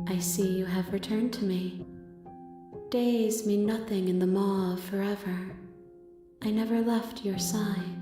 I see you have returned to me. Days mean nothing in the maw of forever. I never left your side.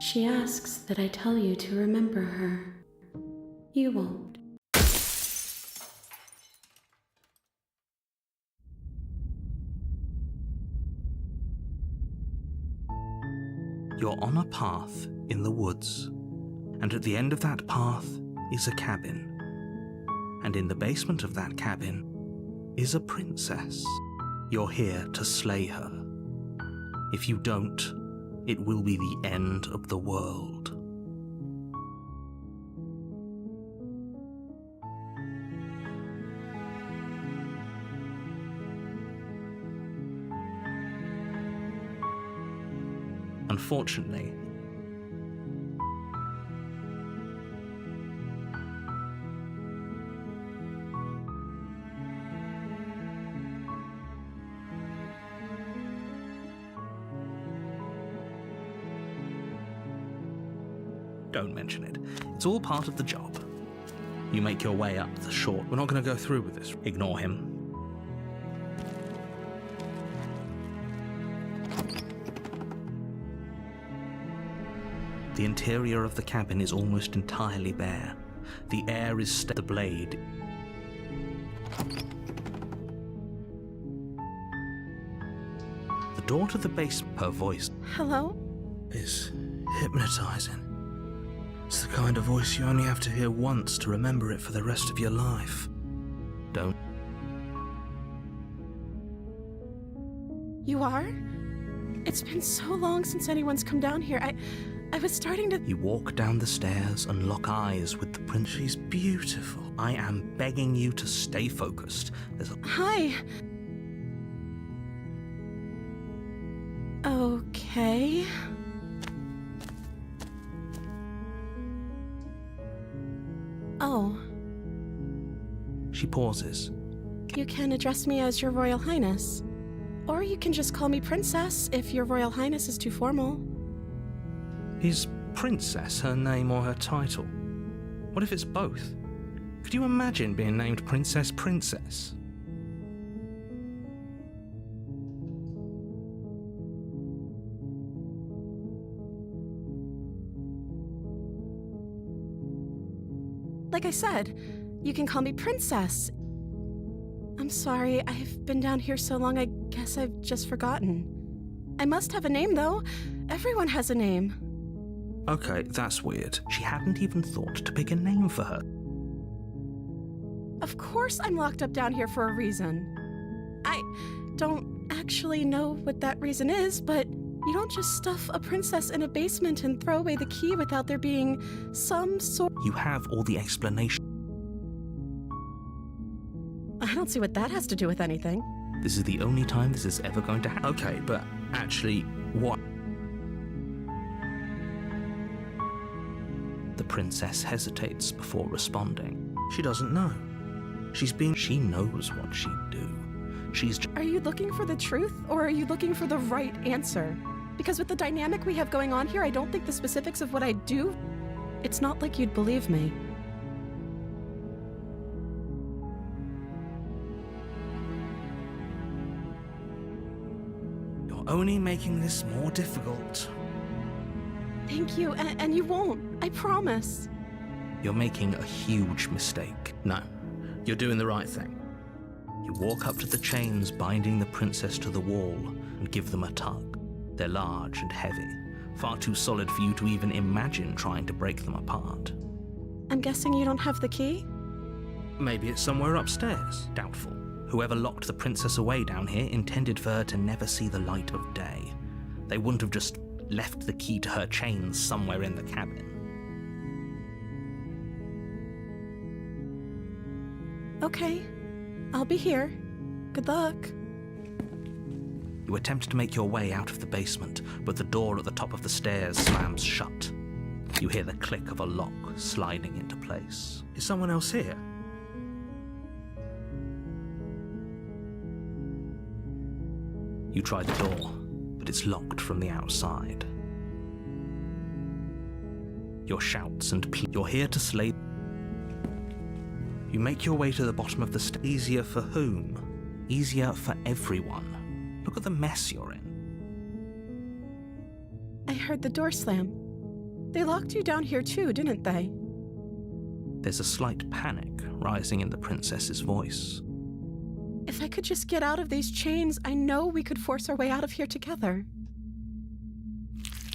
She asks that I tell you to remember her. You won't. You're on a path in the woods, and at the end of that path is a cabin. And in the basement of that cabin is a princess. You're here to slay her. If you don't, it will be the end of the world. Unfortunately, Don't mention it. It's all part of the job. You make your way up the short. We're not going to go through with this. Ignore him. The interior of the cabin is almost entirely bare. The air is the blade. The door to the base, her voice. Hello? Is hypnotizing. It's the kind of voice you only have to hear once to remember it for the rest of your life. Don't. You are? It's been so long since anyone's come down here. I was starting to... You walk down the stairs and lock eyes with the prince. She's beautiful. I am begging you to stay focused. There's a... Hi. Okay. Oh. She pauses. You can address me as Your Royal Highness. Or you can just call me Princess if Your Royal Highness is too formal. Is Princess her name or her title? What if it's both? Could you imagine being named Princess Princess? Like I said, you can call me Princess. I'm sorry, I've been down here so long, I guess I've just forgotten. I must have a name, though. Everyone has a name. Okay, that's weird. She hadn't even thought to pick a name for her. Of course I'm locked up down here for a reason. I don't actually know what that reason is, but you don't just stuff a princess in a basement and throw away the key without there being some sort... You have all the explanation. I don't see what that has to do with anything. This is the only time this is ever going to happen. Okay, but actually, what? The princess hesitates before responding. She doesn't know. She knows what she'd do. Are you looking for the truth, or are you looking for the right answer? Because with the dynamic we have going on here, I don't think the specifics of what I do... It's not like you'd believe me. You're only making this more difficult. Thank you, and you won't. I promise. You're making a huge mistake. No, you're doing the right thing. You walk up to the chains binding the princess to the wall and give them a tug. They're large and heavy, far too solid for you to even imagine trying to break them apart. I'm guessing you don't have the key? Maybe it's somewhere upstairs. Doubtful. Whoever locked the princess away down here intended for her to never see the light of day. They wouldn't have just left the key to her chains somewhere in the cabin. Okay, I'll be here. Good luck. You attempt to make your way out of the basement, but the door at the top of the stairs slams shut. You hear the click of a lock sliding into place. Is someone else here? You try the door, but it's locked from the outside. Your shouts and pleas. You're here to slay. You make your way to the bottom of the stairs. Easier for whom? Easier for everyone. Look at the mess you're in. I heard the door slam. They locked you down here too, didn't they? There's a slight panic rising in the princess's voice. If I could just get out of these chains, I know we could force our way out of here together.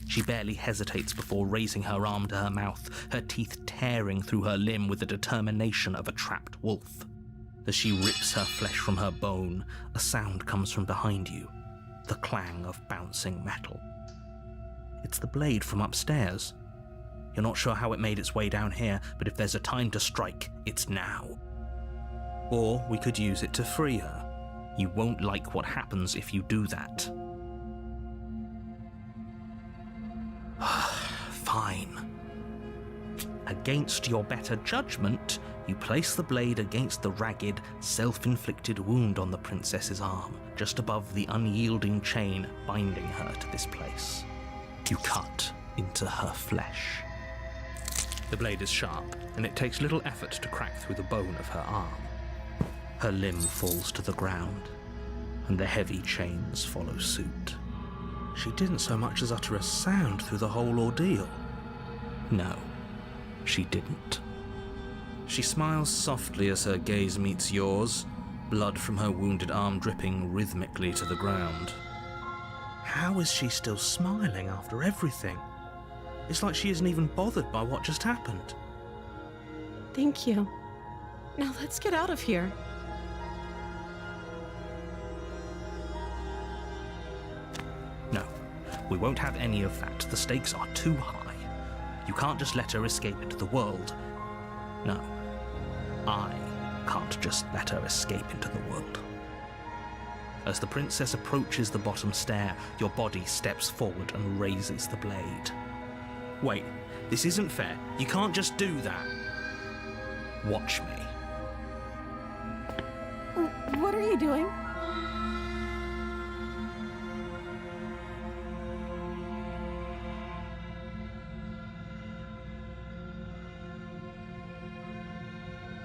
She barely hesitates before raising her arm to her mouth, her teeth tearing through her limb with the determination of a trapped wolf. As she rips her flesh from her bone, a sound comes from behind you, the clang of bouncing metal. It's the blade from upstairs. You're not sure how it made its way down here, but if there's a time to strike, it's now. Or we could use it to free her. You won't like what happens if you do that. Fine. Against your better judgment, you place the blade against the ragged, self-inflicted wound on the princess's arm, just above the unyielding chain binding her to this place. You cut into her flesh. The blade is sharp, and it takes little effort to crack through the bone of her arm. Her limb falls to the ground, and the heavy chains follow suit. She didn't so much as utter a sound through the whole ordeal. No, she didn't. She smiles softly as her gaze meets yours, blood from her wounded arm dripping rhythmically to the ground. How is she still smiling after everything? It's like she isn't even bothered by what just happened. Thank you. Now let's get out of here. No, we won't have any of that. The stakes are too high. You can't just let her escape into the world. No, I can't just let her escape into the world. As the princess approaches the bottom stair, your body steps forward and raises the blade. Wait, this isn't fair. You can't just do that. Watch me. What are you doing?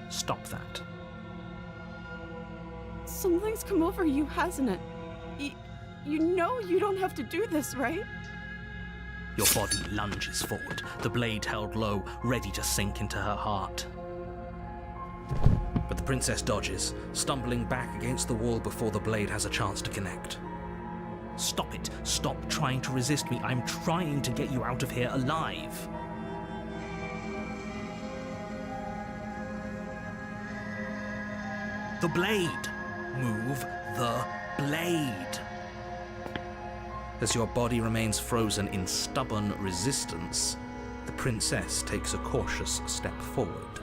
Stop that. Something's come over you, hasn't it? You know you don't have to do this, right? Your body lunges forward, the blade held low, ready to sink into her heart. But the princess dodges, stumbling back against the wall before the blade has a chance to connect. Stop it. Stop trying to resist me. I'm trying to get you out of here alive. The blade. Move the blade. As your body remains frozen in stubborn resistance, the princess takes a cautious step forward.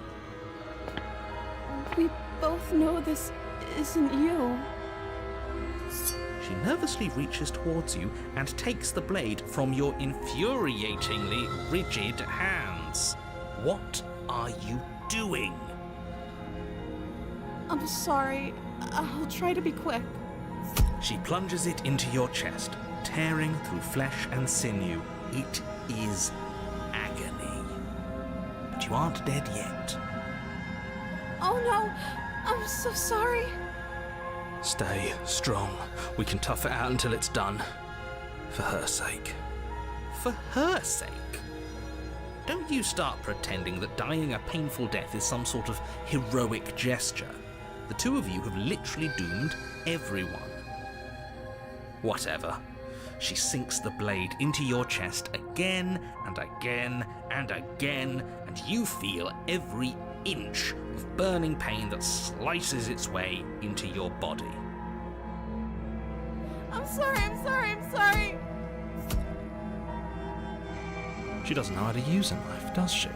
We both know this isn't you. She nervously reaches towards you and takes the blade from your infuriatingly rigid hands. What are you doing? I'm sorry. I'll try to be quick. She plunges it into your chest, tearing through flesh and sinew. It is agony. But you aren't dead yet. Oh no, I'm so sorry. Stay strong. We can tough it out until it's done. For her sake. For her sake? Don't you start pretending that dying a painful death is some sort of heroic gesture. The two of you have literally doomed everyone. Whatever. She sinks the blade into your chest again and again and again, and you feel every inch of burning pain that slices its way into your body. I'm sorry. She doesn't know how to use a knife, does she?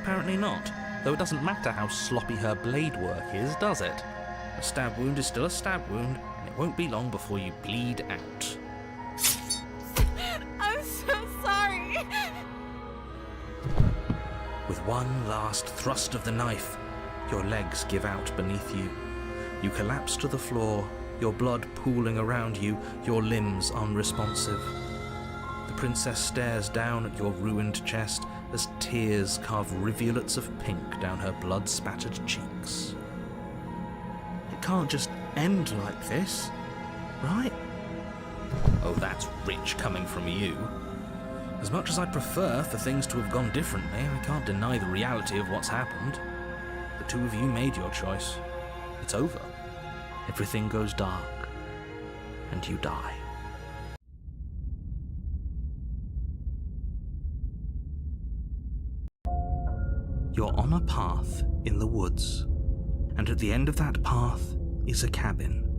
Apparently not, though it doesn't matter how sloppy her blade work is, does it? A stab wound is still a stab wound, and it won't be long before you bleed out. I'm so sorry. With one last thrust of the knife, your legs give out beneath you. You collapse to the floor, your blood pooling around you, your limbs unresponsive. The princess stares down at your ruined chest as tears carve rivulets of pink down her blood-spattered cheeks. It can't just end like this, right? Oh, that's rich coming from you. As much as I'd prefer for things to have gone differently, I can't deny the reality of what's happened. The two of you made your choice. It's over. Everything goes dark, and you die. You're on a path in the woods, and at the end of that path is a cabin.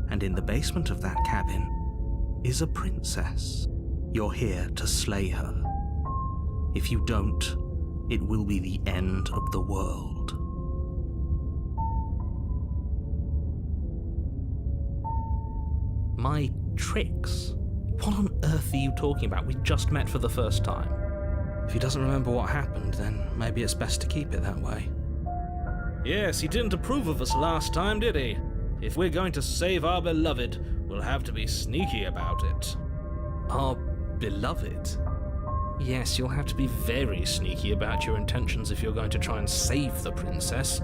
And in the basement of that cabin is a princess. You're here to slay her. If you don't, it will be the end of the world. My tricks? What on earth are you talking about? We just met for the first time. If he doesn't remember what happened, then maybe it's best to keep it that way. Yes, he didn't approve of us last time, did he? If we're going to save our beloved, we'll have to be sneaky about it. Our beloved? Yes, you'll have to be very sneaky about your intentions if you're going to try and save the princess.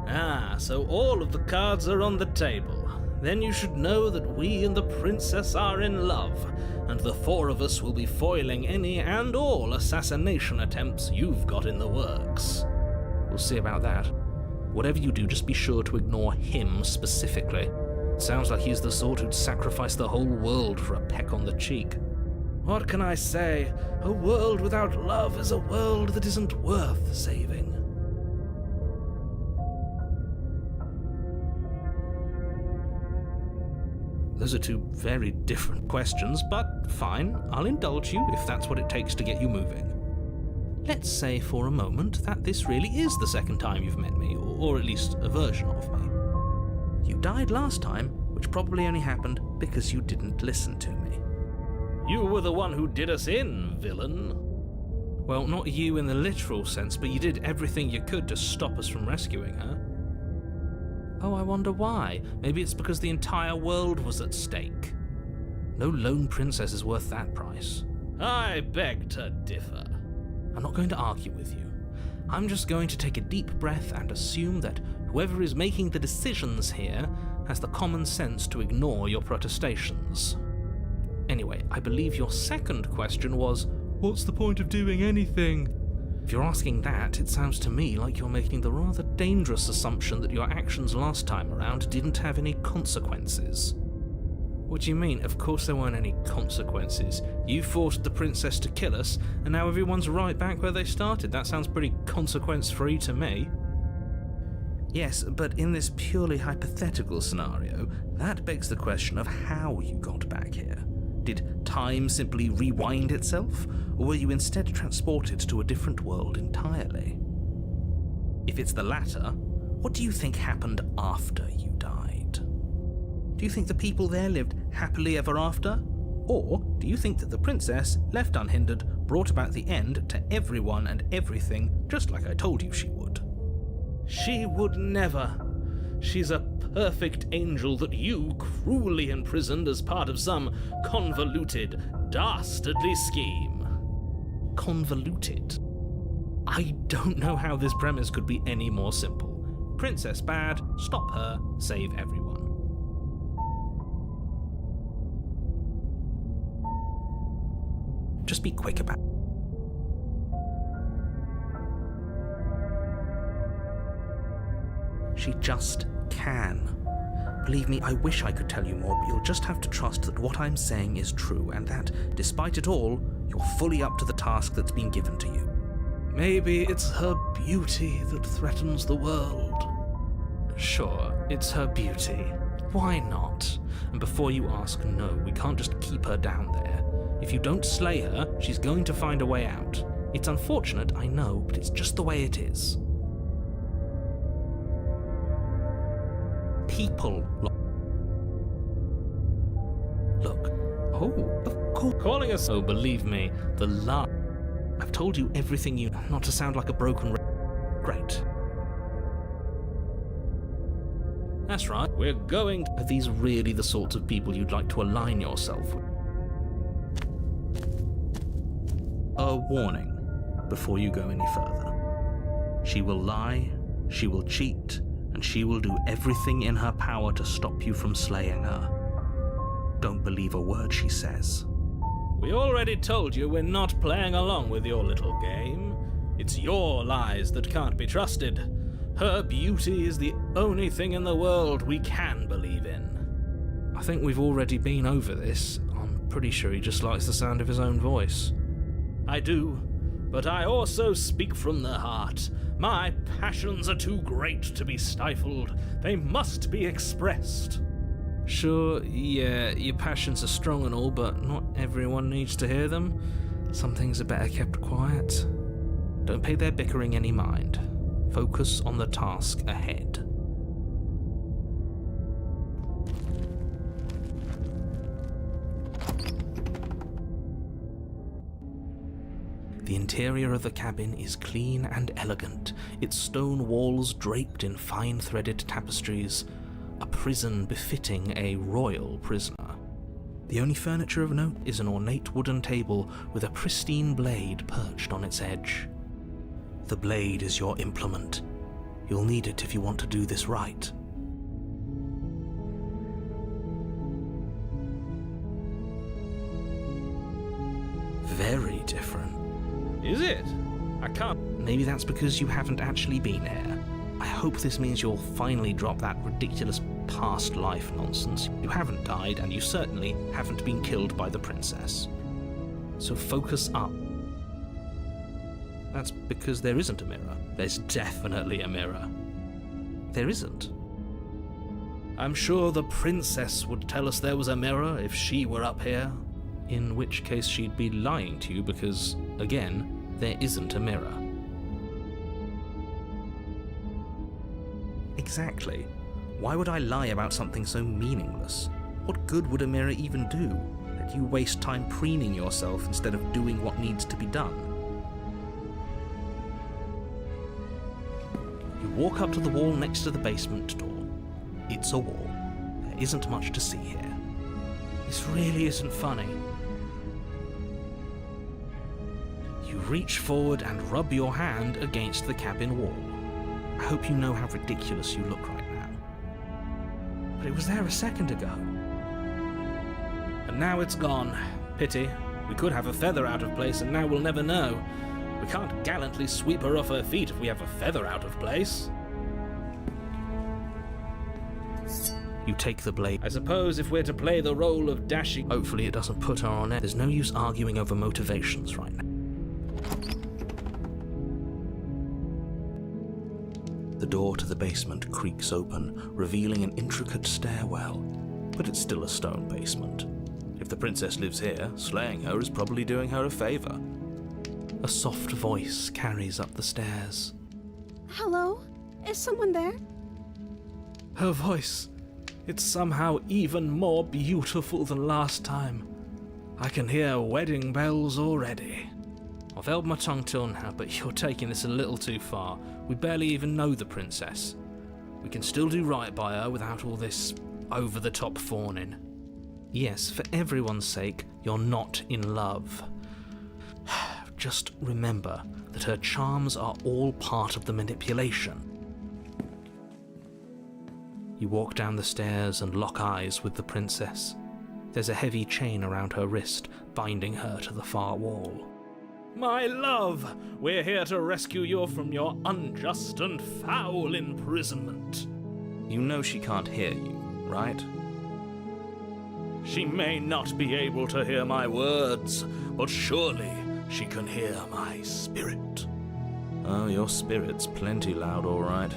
Ah, so all of the cards are on the table. Then you should know that we and the princess are in love, and the four of us will be foiling any and all assassination attempts you've got in the works. We'll see about that. Whatever you do, just be sure to ignore him specifically. It sounds like he's the sort who'd sacrifice the whole world for a peck on the cheek. What can I say? A world without love is a world that isn't worth saving. Those are two very different questions, but fine, I'll indulge you if that's what it takes to get you moving. Let's say for a moment that this really is the second time you've met me, or at least a version of me. You died last time, which probably only happened because you didn't listen to me. You were the one who did us in, villain. Well, not you in the literal sense, but you did everything you could to stop us from rescuing her. Oh, I wonder why. Maybe it's because the entire world was at stake. No lone princess is worth that price. I beg to differ. I'm not going to argue with you. I'm just going to take a deep breath and assume that whoever is making the decisions here has the common sense to ignore your protestations. Anyway, I believe your second question was, what's the point of doing anything? If you're asking that, it sounds to me like you're making the rather dangerous assumption that your actions last time around didn't have any consequences. What do you mean? Of course there weren't any consequences. You forced the princess to kill us, and now everyone's right back where they started. That sounds pretty consequence-free to me. Yes, but in this purely hypothetical scenario, that begs the question of how you got back here. Did time simply rewind itself, or were you instead transported to a different world entirely? If it's the latter, what do you think happened after you died? Do you think the people there lived happily ever after? Or do you think that the princess, left unhindered, brought about the end to everyone and everything, just like I told you she would? She would never. She's a perfect angel that you cruelly imprisoned as part of some convoluted, dastardly scheme. Convoluted? I don't know how this premise could be any more simple. Princess bad, stop her, save everyone. Just be quick about it. She just can. Believe me, I wish I could tell you more, but you'll just have to trust that what I'm saying is true, and that, despite it all, you're fully up to the task that's been given to you. Maybe it's her beauty that threatens the world. Sure, it's her beauty. Why not? And before you ask, no, we can't just keep her down there. If you don't slay her, she's going to find a way out. It's unfortunate, I know, but it's just the way it is. People look. Oh, of course. Calling us so, believe me, the last. I've told you everything you. Not to sound like a broken. Great. That's right. We're going. Are these really the sorts of people you'd like to align yourself with? A warning before you go any further. She will lie. She will cheat. And she will do everything in her power to stop you from slaying her. Don't believe a word she says. We already told you we're not playing along with your little game. It's your lies that can't be trusted. Her beauty is the only thing in the world we can believe in. I think we've already been over this. I'm pretty sure he just likes the sound of his own voice. I do, but I also speak from the heart. My passions are too great to be stifled. They must be expressed. Sure, yeah, your passions are strong and all, but not everyone needs to hear them. Some things are better kept quiet. Don't pay their bickering any mind. Focus on the task ahead. The interior of the cabin is clean and elegant, its stone walls draped in fine-threaded tapestries, a prison befitting a royal prisoner. The only furniture of note is an ornate wooden table with a pristine blade perched on its edge. The blade is your implement. You'll need it if you want to do this right. Very different. Is it? I can't. Maybe that's because you haven't actually been here. I hope this means you'll finally drop that ridiculous past life nonsense. You haven't died, and you certainly haven't been killed by the princess. So focus up. That's because there isn't a mirror. There's definitely a mirror. There isn't. I'm sure the princess would tell us there was a mirror if she were up here. In which case she'd be lying to you because, again, there isn't a mirror. Exactly. Why would I lie about something so meaningless? What good would a mirror even do? That you waste time preening yourself instead of doing what needs to be done. You walk up to the wall next to the basement door. It's a wall. There isn't much to see here. This really isn't funny. You reach forward and rub your hand against the cabin wall. I hope you know how ridiculous you look right now. But it was there a second ago. And now it's gone. Pity. We could have a feather out of place, and now we'll never know. We can't gallantly sweep her off her feet if we have a feather out of place. You take the blade. I suppose if we're to play the role of dashing... Hopefully it doesn't put her on edge. There's no use arguing over motivations right now. The door to the basement creaks open, revealing an intricate stairwell. But it's still a stone basement. If the princess lives here, slaying her is probably doing her a favor. A soft voice carries up the stairs. Hello? Is someone there? Her voice. It's somehow even more beautiful than last time. I can hear wedding bells already. I've held my tongue till now, but you're taking this a little too far. We barely even know the princess. We can still do right by her without all this over-the-top fawning. Yes, for everyone's sake, you're not in love. Just remember that her charms are all part of the manipulation. You walk down the stairs and lock eyes with the princess. There's a heavy chain around her wrist, binding her to the far wall. My love, we're here to rescue you from your unjust and foul imprisonment. You know she can't hear you, right? She may not be able to hear my words, but surely she can hear my spirit. Oh, your spirit's plenty loud, all right.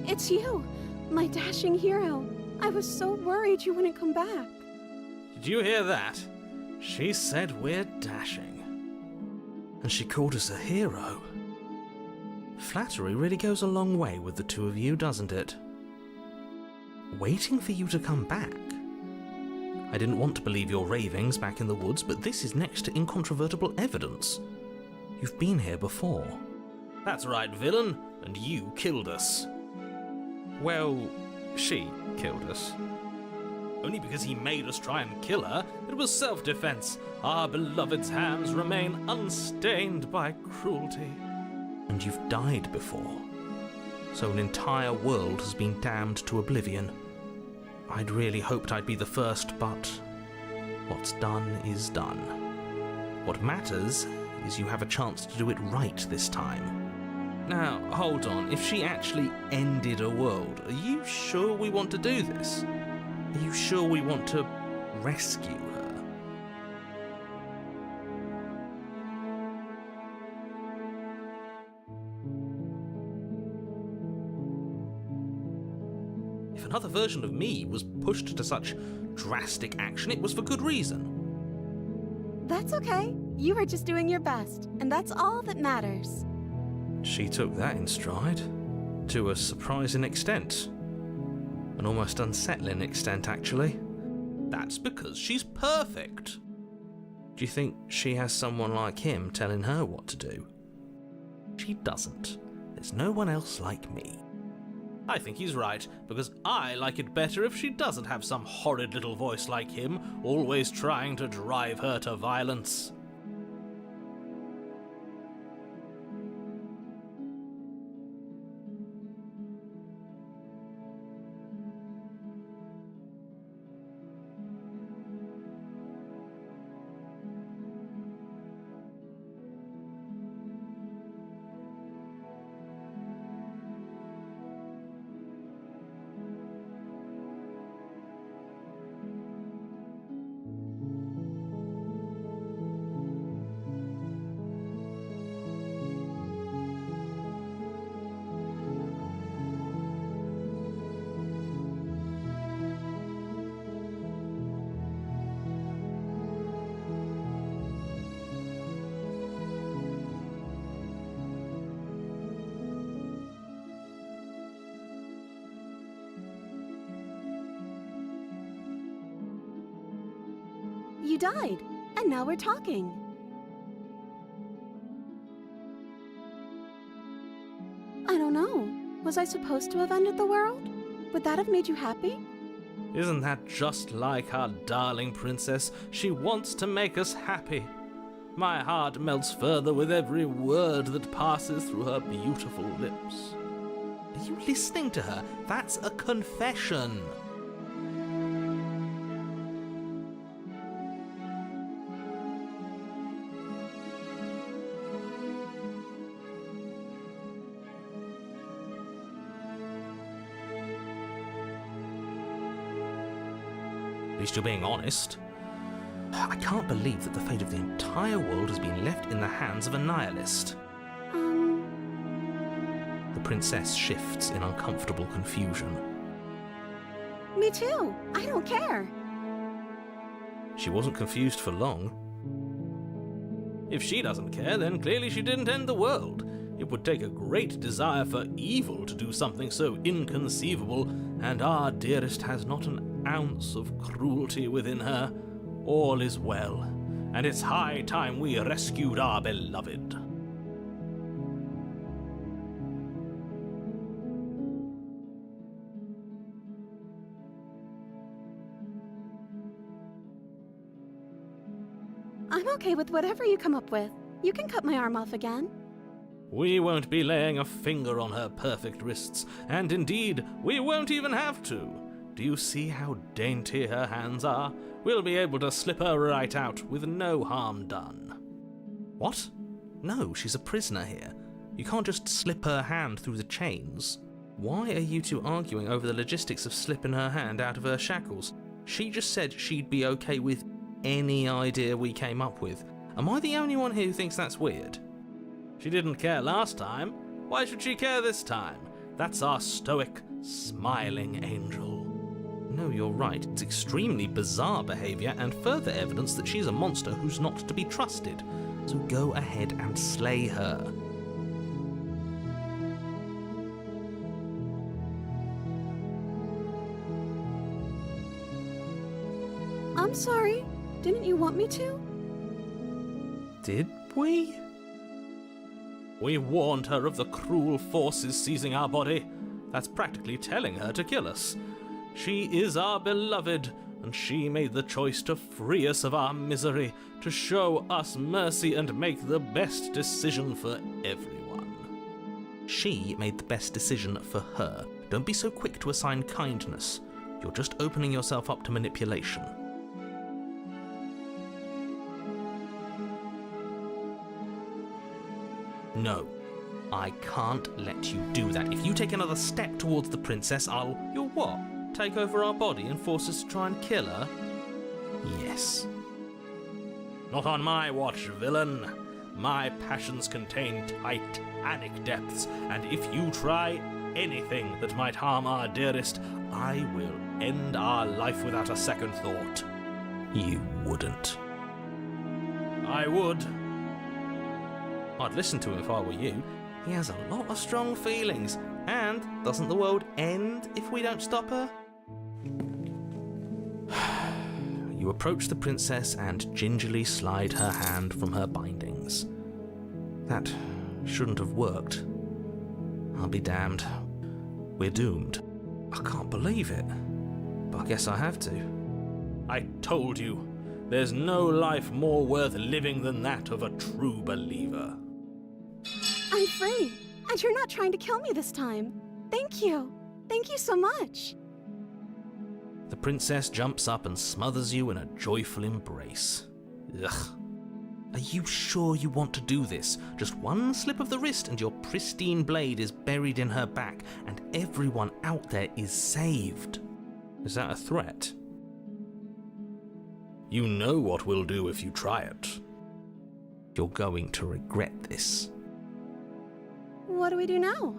It's you, my dashing hero. I was so worried you wouldn't come back. Did you hear that? She said we're dashing. And she called us a hero. Flattery really goes a long way with the two of you, doesn't it? Waiting for you to come back. I didn't want to believe your ravings back in the woods, but this is next to incontrovertible evidence. You've been here before. That's right, villain, and you killed us. Well, she killed us. Only because he made us try and kill her. It was self-defense. Our beloved's hands remain unstained by cruelty. And you've died before. So an entire world has been damned to oblivion. I'd really hoped I'd be the first, but what's done is done. What matters is you have a chance to do it right this time. Now, hold on. If she actually ended a world, are you sure we want to do this? Are you sure we want to rescue her? If another version of me was pushed to such drastic action, it was for good reason. That's okay. You were just doing your best, and that's all that matters. She took that in stride, to a surprising extent. An almost unsettling extent, actually. That's because she's perfect. Do you think she has someone like him telling her what to do? She doesn't. There's no one else like me. I think he's right, because I like it better if she doesn't have some horrid little voice like him, always trying to drive her to violence. You died, and now we're talking. I don't know. Was I supposed to have ended the world? Would that have made you happy? Isn't that just like our darling princess? She wants to make us happy. My heart melts further with every word that passes through her beautiful lips. Are you listening to her? That's a confession. At least you're being honest. I can't believe that the fate of the entire world has been left in the hands of a nihilist. The princess shifts in uncomfortable confusion. Me too. I don't care. She wasn't confused for long. If she doesn't care, then clearly she didn't end the world. It would take a great desire for evil to do something so inconceivable, and our dearest has not an ounce of cruelty within her. All is well, and it's high time we rescued our beloved. I'm okay with whatever you come up with. You can cut my arm off again. We won't be laying a finger on her perfect wrists, and indeed, we won't even have to. Do you see how dainty her hands are? We'll be able to slip her right out with no harm done. What? No, she's a prisoner here. You can't just slip her hand through the chains. Why are you two arguing over the logistics of slipping her hand out of her shackles? She just said she'd be okay with any idea we came up with. Am I the only one here who thinks that's weird? She didn't care last time. Why should she care this time? That's our stoic, smiling angel. No, you're right. It's extremely bizarre behavior and further evidence that she's a monster who's not to be trusted. So go ahead and slay her. I'm sorry. Didn't you want me to? Did we? We warned her of the cruel forces seizing our body. That's practically telling her to kill us. She is our beloved, and she made the choice to free us of our misery, to show us mercy and make the best decision for everyone. She made the best decision for her. Don't be so quick to assign kindness. You're just opening yourself up to manipulation. No, I can't let you do that. If you take another step towards the princess, You'll what? Take over our body and force us to try and kill her? Yes. Not on my watch, villain. My passions contain titanic depths, and if you try anything that might harm our dearest, I will end our life without a second thought. You wouldn't. I would. I'd listen to him if I were you. He has a lot of strong feelings. And doesn't the world end if we don't stop her? You approach the princess and gingerly slide her hand from her bindings. That shouldn't have worked. I'll be damned. we're doomed. I can't believe it, but I guess I have to. I told you, there's no life more worth living than that of a true believer. I'm free, and you're not trying to kill me this time. Thank you. Thank you so much. The princess jumps up and smothers you in a joyful embrace. Ugh. Are you sure you want to do this? Just one slip of the wrist and your pristine blade is buried in her back, and everyone out there is saved. Is that a threat? You know what we'll do if you try it. You're going to regret this. What do we do now?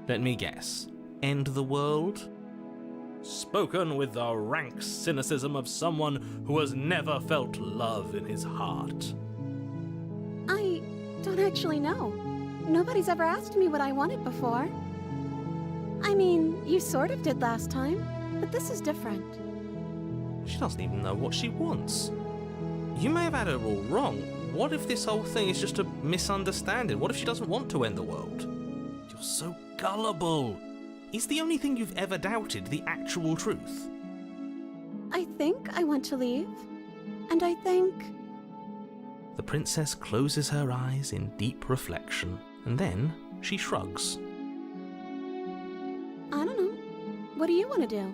Let me guess. End the world? Spoken with the rank cynicism of someone who has never felt love in his heart. I don't actually know. Nobody's ever asked me what I wanted before. I mean, you sort of did last time, but this is different. She doesn't even know what she wants. You may have had her all wrong. What if this whole thing is just a misunderstanding? What if she doesn't want to end the world? You're so gullible. Is the only thing you've ever doubted the actual truth? I think I want to leave, and I think... The princess closes her eyes in deep reflection, and then she shrugs. I don't know. What do you want to do?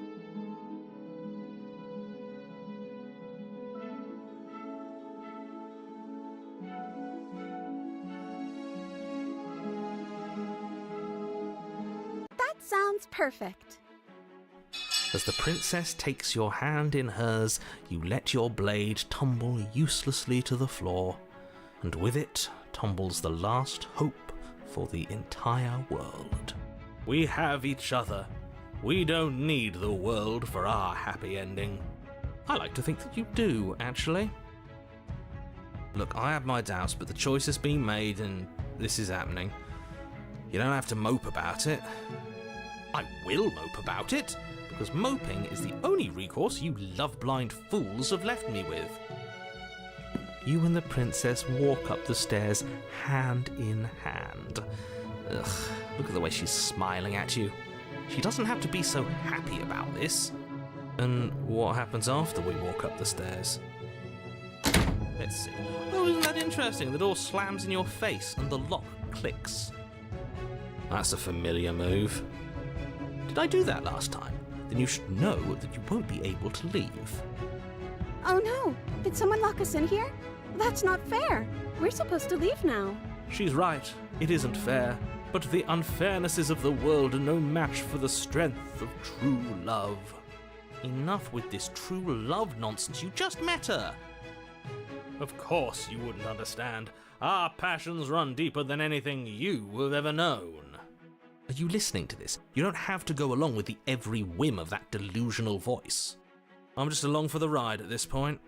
Sounds perfect. As the princess takes your hand in hers, you let your blade tumble uselessly to the floor, and with it tumbles the last hope for the entire world. We have each other. We don't need the world for our happy ending. I like to think that you do, actually. Look, I have my doubts, but the choice has been made and this is happening. You don't have to mope about it. I will mope about it, because moping is the only recourse you love-blind fools have left me with. You and the princess walk up the stairs hand in hand. Ugh, look at the way she's smiling at you. She doesn't have to be so happy about this. And what happens after we walk up the stairs? Let's see. Oh, isn't that interesting? The door slams in your face and the lock clicks. That's a familiar move. Did I do that last time? Then you should know that you won't be able to leave. Oh no! Did someone lock us in here? That's not fair. We're supposed to leave now. She's right. It isn't fair. But the unfairnesses of the world are no match for the strength of true love. Enough with this true love nonsense. You just met her. Of course you wouldn't understand. Our passions run deeper than anything you have ever known. Are you listening to this? You don't have to go along with the every whim of that delusional voice. I'm just along for the ride at this point.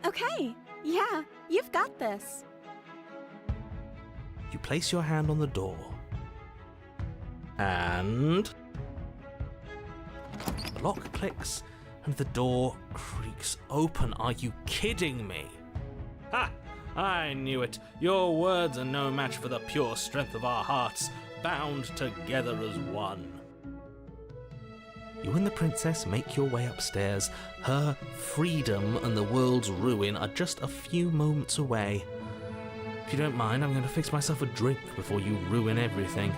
Okay, yeah, you've got this. You place your hand on the door. And... the lock clicks and the door creaks open. Are you kidding me? Ha! I knew it. Your words are no match for the pure strength of our hearts, bound together as one. You and the princess make your way upstairs. Her freedom and the world's ruin are just a few moments away. If you don't mind, I'm going to fix myself a drink before you ruin everything.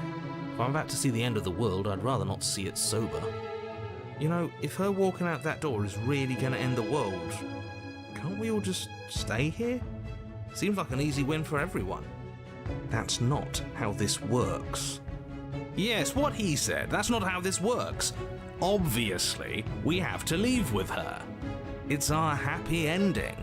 If I'm about to see the end of the world, I'd rather not see it sober. You know, if her walking out that door is really going to end the world, can't we all just stay here? Seems like an easy win for everyone. That's not how this works. Yes, what he said. That's not how this works. Obviously, we have to leave with her. It's our happy ending.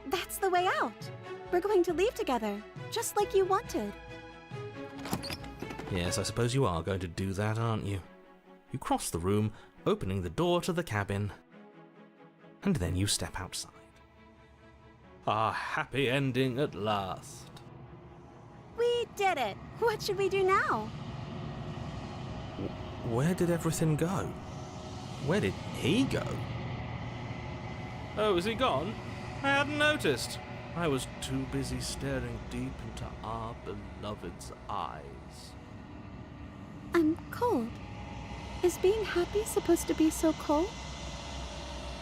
That's the way out. We're going to leave together, just like you wanted. Yes, I suppose you are going to do that, aren't you? You cross the room, opening the door to the cabin, and then you step outside. Our happy ending at last. We did it! What should we do now? Where did everything go? Where did he go? Oh, is he gone? I hadn't noticed. I was too busy staring deep into our beloved's eyes. I'm cold. Is being happy supposed to be so cold?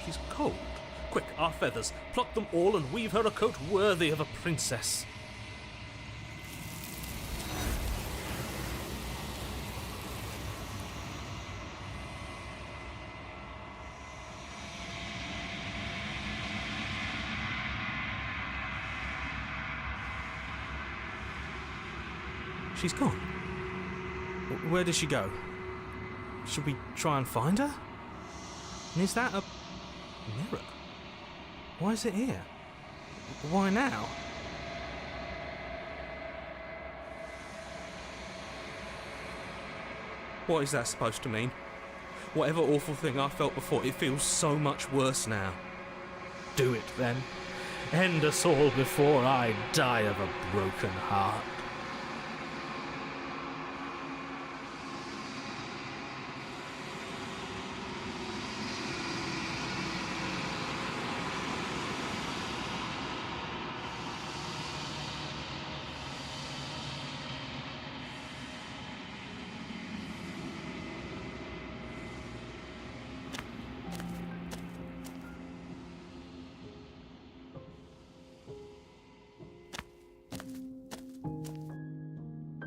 She's cold. Quick, our feathers. Pluck them all and weave her a coat worthy of a princess. She's gone. Where did she go? Should we try and find her? And is that a mirror? Why is it here? Why now? What is that supposed to mean? Whatever awful thing I felt before, it feels so much worse now. Do it then. End us all before I die of a broken heart.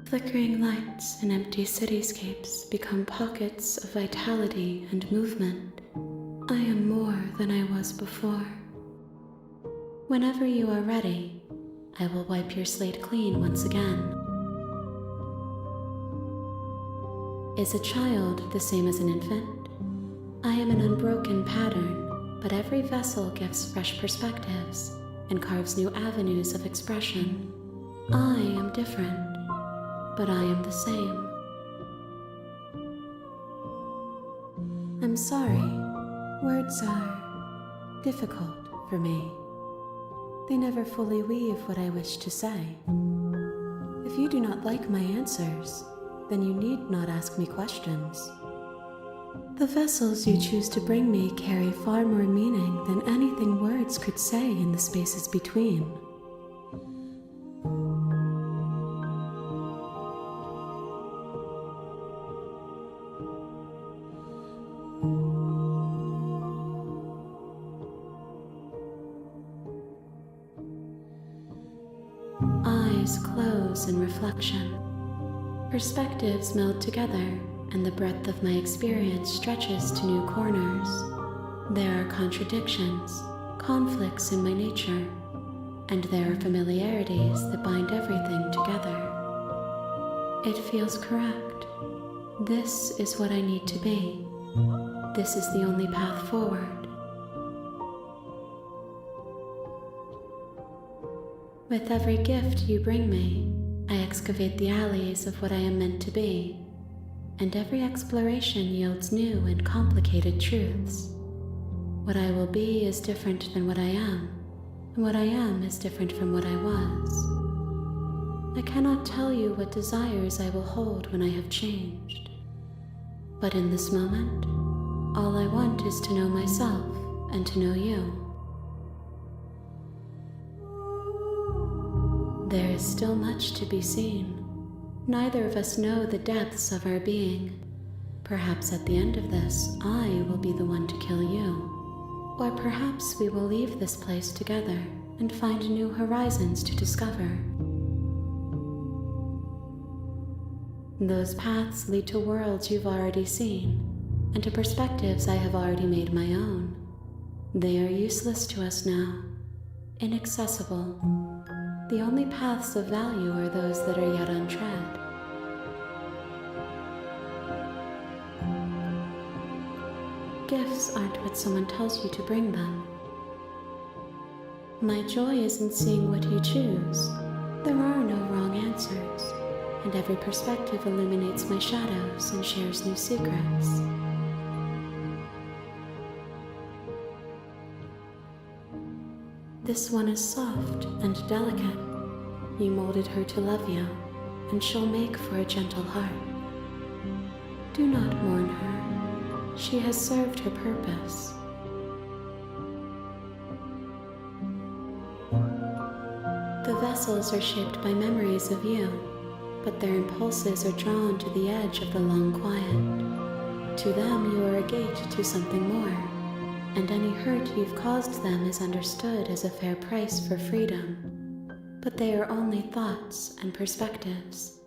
Flickering lights in empty cityscapes become pockets of vitality and movement. I am more than I was before. Whenever you are ready, I will wipe your slate clean once again. Is a child the same as an infant? I am an unbroken pattern, but every vessel gives fresh perspectives and carves new avenues of expression. I am different, but I am the same. I'm sorry, words are difficult for me. They never fully weave what I wish to say. If you do not like my answers, then you need not ask me questions. The vessels you choose to bring me carry far more meaning than anything words could say in the spaces between. Eyes close in reflection. Perspectives meld together, and the breadth of my experience stretches to new corners. There are contradictions, conflicts in my nature, and there are familiarities that bind everything together. It feels correct. This is what I need to be. This is the only path forward. With every gift you bring me, I excavate the alleys of what I am meant to be, and every exploration yields new and complicated truths. What I will be is different than what I am, and what I am is different from what I was. I cannot tell you what desires I will hold when I have changed. But in this moment, all I want is to know myself and to know you. There is still much to be seen. Neither of us know the depths of our being. Perhaps at the end of this, I will be the one to kill you. Or perhaps we will leave this place together and find new horizons to discover. Those paths lead to worlds you've already seen, and to perspectives I have already made my own. They are useless to us now, inaccessible. The only paths of value are those that are yet untread. Gifts aren't what someone tells you to bring them. My joy is in seeing what you choose. There are no wrong answers, and every perspective illuminates my shadows and shares new secrets. This one is soft and delicate. You molded her to love you, and she'll make for a gentle heart. Do not mourn her. She has served her purpose. The vessels are shaped by memories of you, but their impulses are drawn to the edge of the long quiet. To them you are a gate to something more, and any hurt you've caused them is understood as a fair price for freedom. But they are only thoughts and perspectives.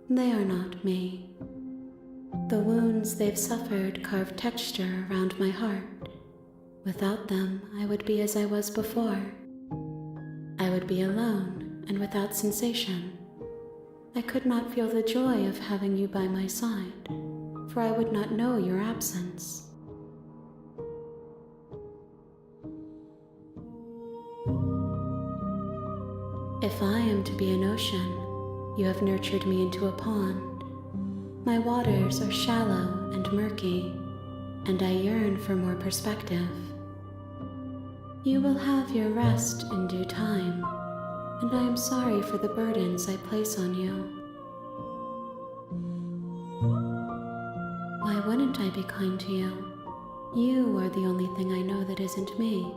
They are not me. The wounds they've suffered carve texture around my heart. Without them, I would be as I was before. I would be alone and without sensation. I could not feel the joy of having you by my side, for I would not know your absence. If I am to be an ocean, you have nurtured me into a pond. My waters are shallow and murky, and I yearn for more perspective. You will have your rest in due time, and I am sorry for the burdens I place on you. Why wouldn't I be kind to you? You are the only thing I know that isn't me.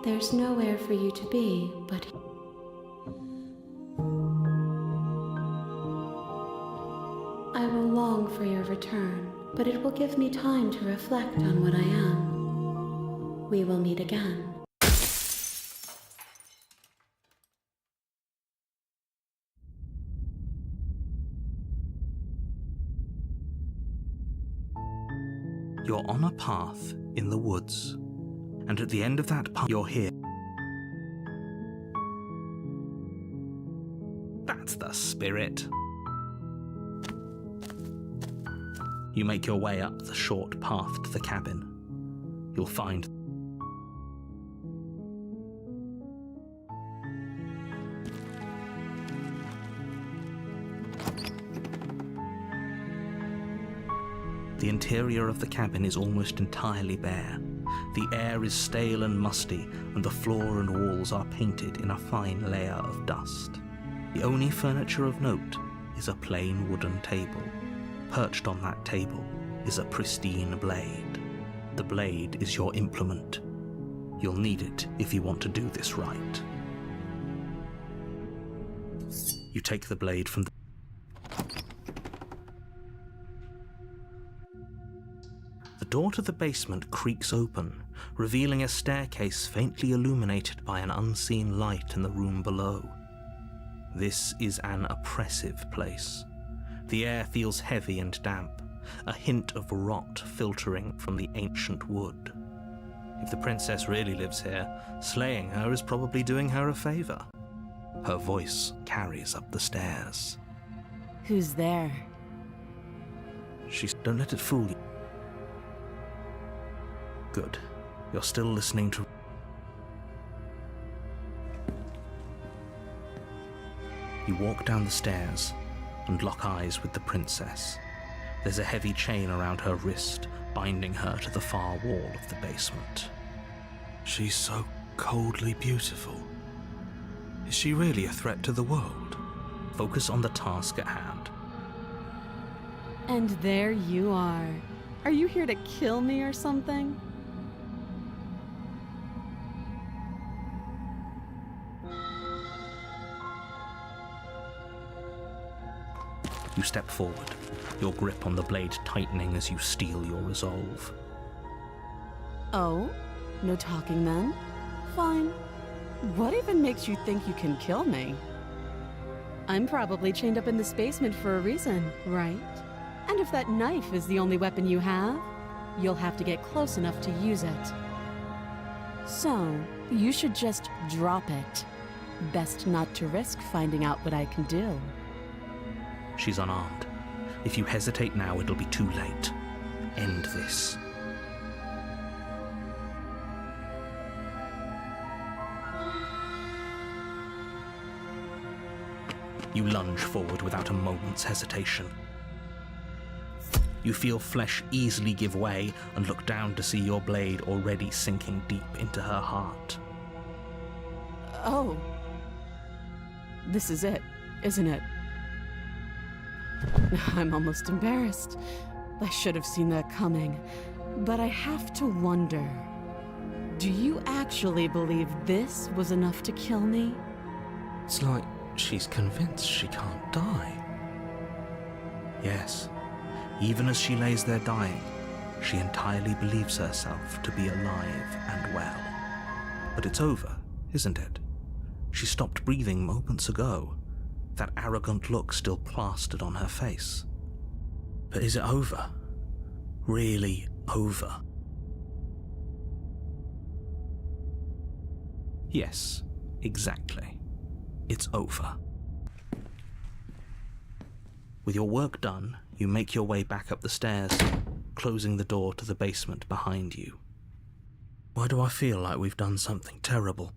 There's nowhere for you to be but here. I will long for your return, but it will give me time to reflect on what I am. We will meet again. You're on a path in the woods, and at the end of that path, you're here. That's the spirit. You make your way up the short path to the cabin. You'll find the interior of the cabin is almost entirely bare. The air is stale and musty, and the floor and walls are painted in a fine layer of dust. The only furniture of note is a plain wooden table. Perched on that table is a pristine blade. The blade is your implement. You'll need it if you want to do this right. You take the blade from the door to the basement creaks open, revealing a staircase faintly illuminated by an unseen light in the room below. This is an oppressive place. The air feels heavy and damp, a hint of rot filtering from the ancient wood. If the princess really lives here, slaying her is probably doing her a favor. Her voice carries up the stairs. Who's there? Don't let it fool you. Good. You're still listening to... You walk down the stairs and lock eyes with the princess. There's a heavy chain around her wrist, binding her to the far wall of the basement. She's so coldly beautiful. Is she really a threat to the world? Focus on the task at hand. And there you are. Are you here to kill me or something? You step forward, your grip on the blade tightening as you steel your resolve. Oh? No talking then? Fine. What even makes you think you can kill me? I'm probably chained up in this basement for a reason, right? And if that knife is the only weapon you have, you'll have to get close enough to use it. So, you should just drop it. Best not to risk finding out what I can do. She's unarmed. If you hesitate now, it'll be too late. End this. You lunge forward without a moment's hesitation. You feel flesh easily give way and look down to see your blade already sinking deep into her heart. Oh. This is it, isn't it? I'm almost embarrassed. I should have seen that coming. But I have to wonder, do you actually believe this was enough to kill me? It's like she's convinced she can't die. Yes, even as she lays there dying, she entirely believes herself to be alive and well. But it's over, isn't it? She stopped breathing moments ago, that arrogant look still plastered on her face. But is it over? Really over? Yes, exactly. It's over. With your work done, you make your way back up the stairs, closing the door to the basement behind you. Why do I feel like we've done something terrible?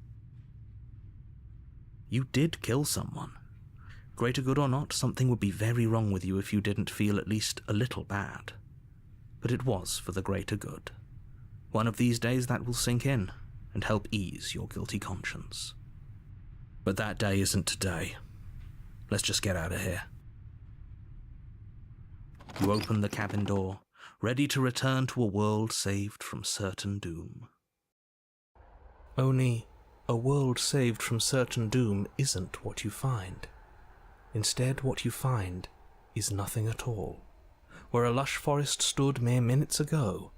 You did kill someone. Greater good or not, something would be very wrong with you if you didn't feel at least a little bad. But it was for the greater good. One of these days that will sink in and help ease your guilty conscience. But that day isn't today. Let's just get out of here. You open the cabin door, ready to return to a world saved from certain doom. Only, a world saved from certain doom isn't what you find. Instead, what you find is nothing at all. Where a lush forest stood mere minutes ago,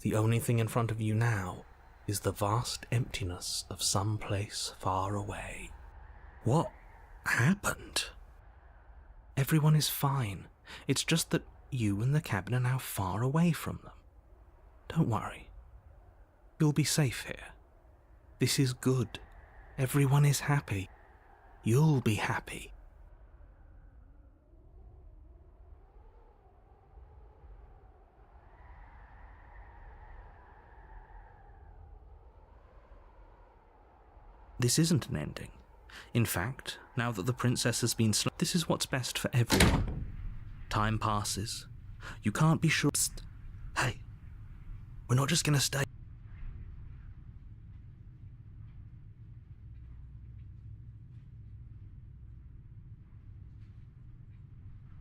the only thing in front of you now is the vast emptiness of some place far away. What happened? Everyone is fine. It's just that you and the cabin are now far away from them. Don't worry. You'll be safe here. This is good. Everyone is happy. You'll be happy. This isn't an ending. In fact, now that the princess has been slain, this is what's best for everyone. Time passes. You can't be sure. Psst. Hey, we're not just gonna stay.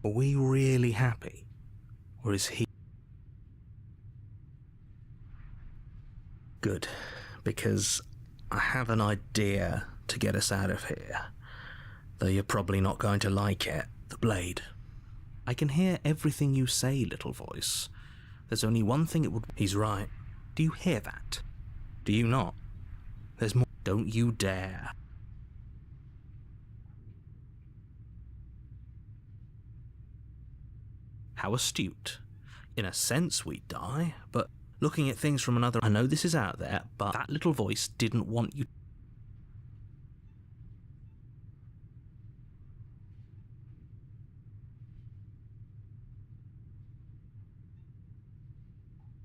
Are we really happy? Or is he? Good, because I have an idea to get us out of here. Though you're probably not going to like it. The blade. I can hear everything you say, little voice. There's only one thing it would... He's right. Do you hear that? Do you not? There's more... Don't you dare. How astute. In a sense we'd die, but looking at things from another... I know this is out there, but that little voice didn't want you...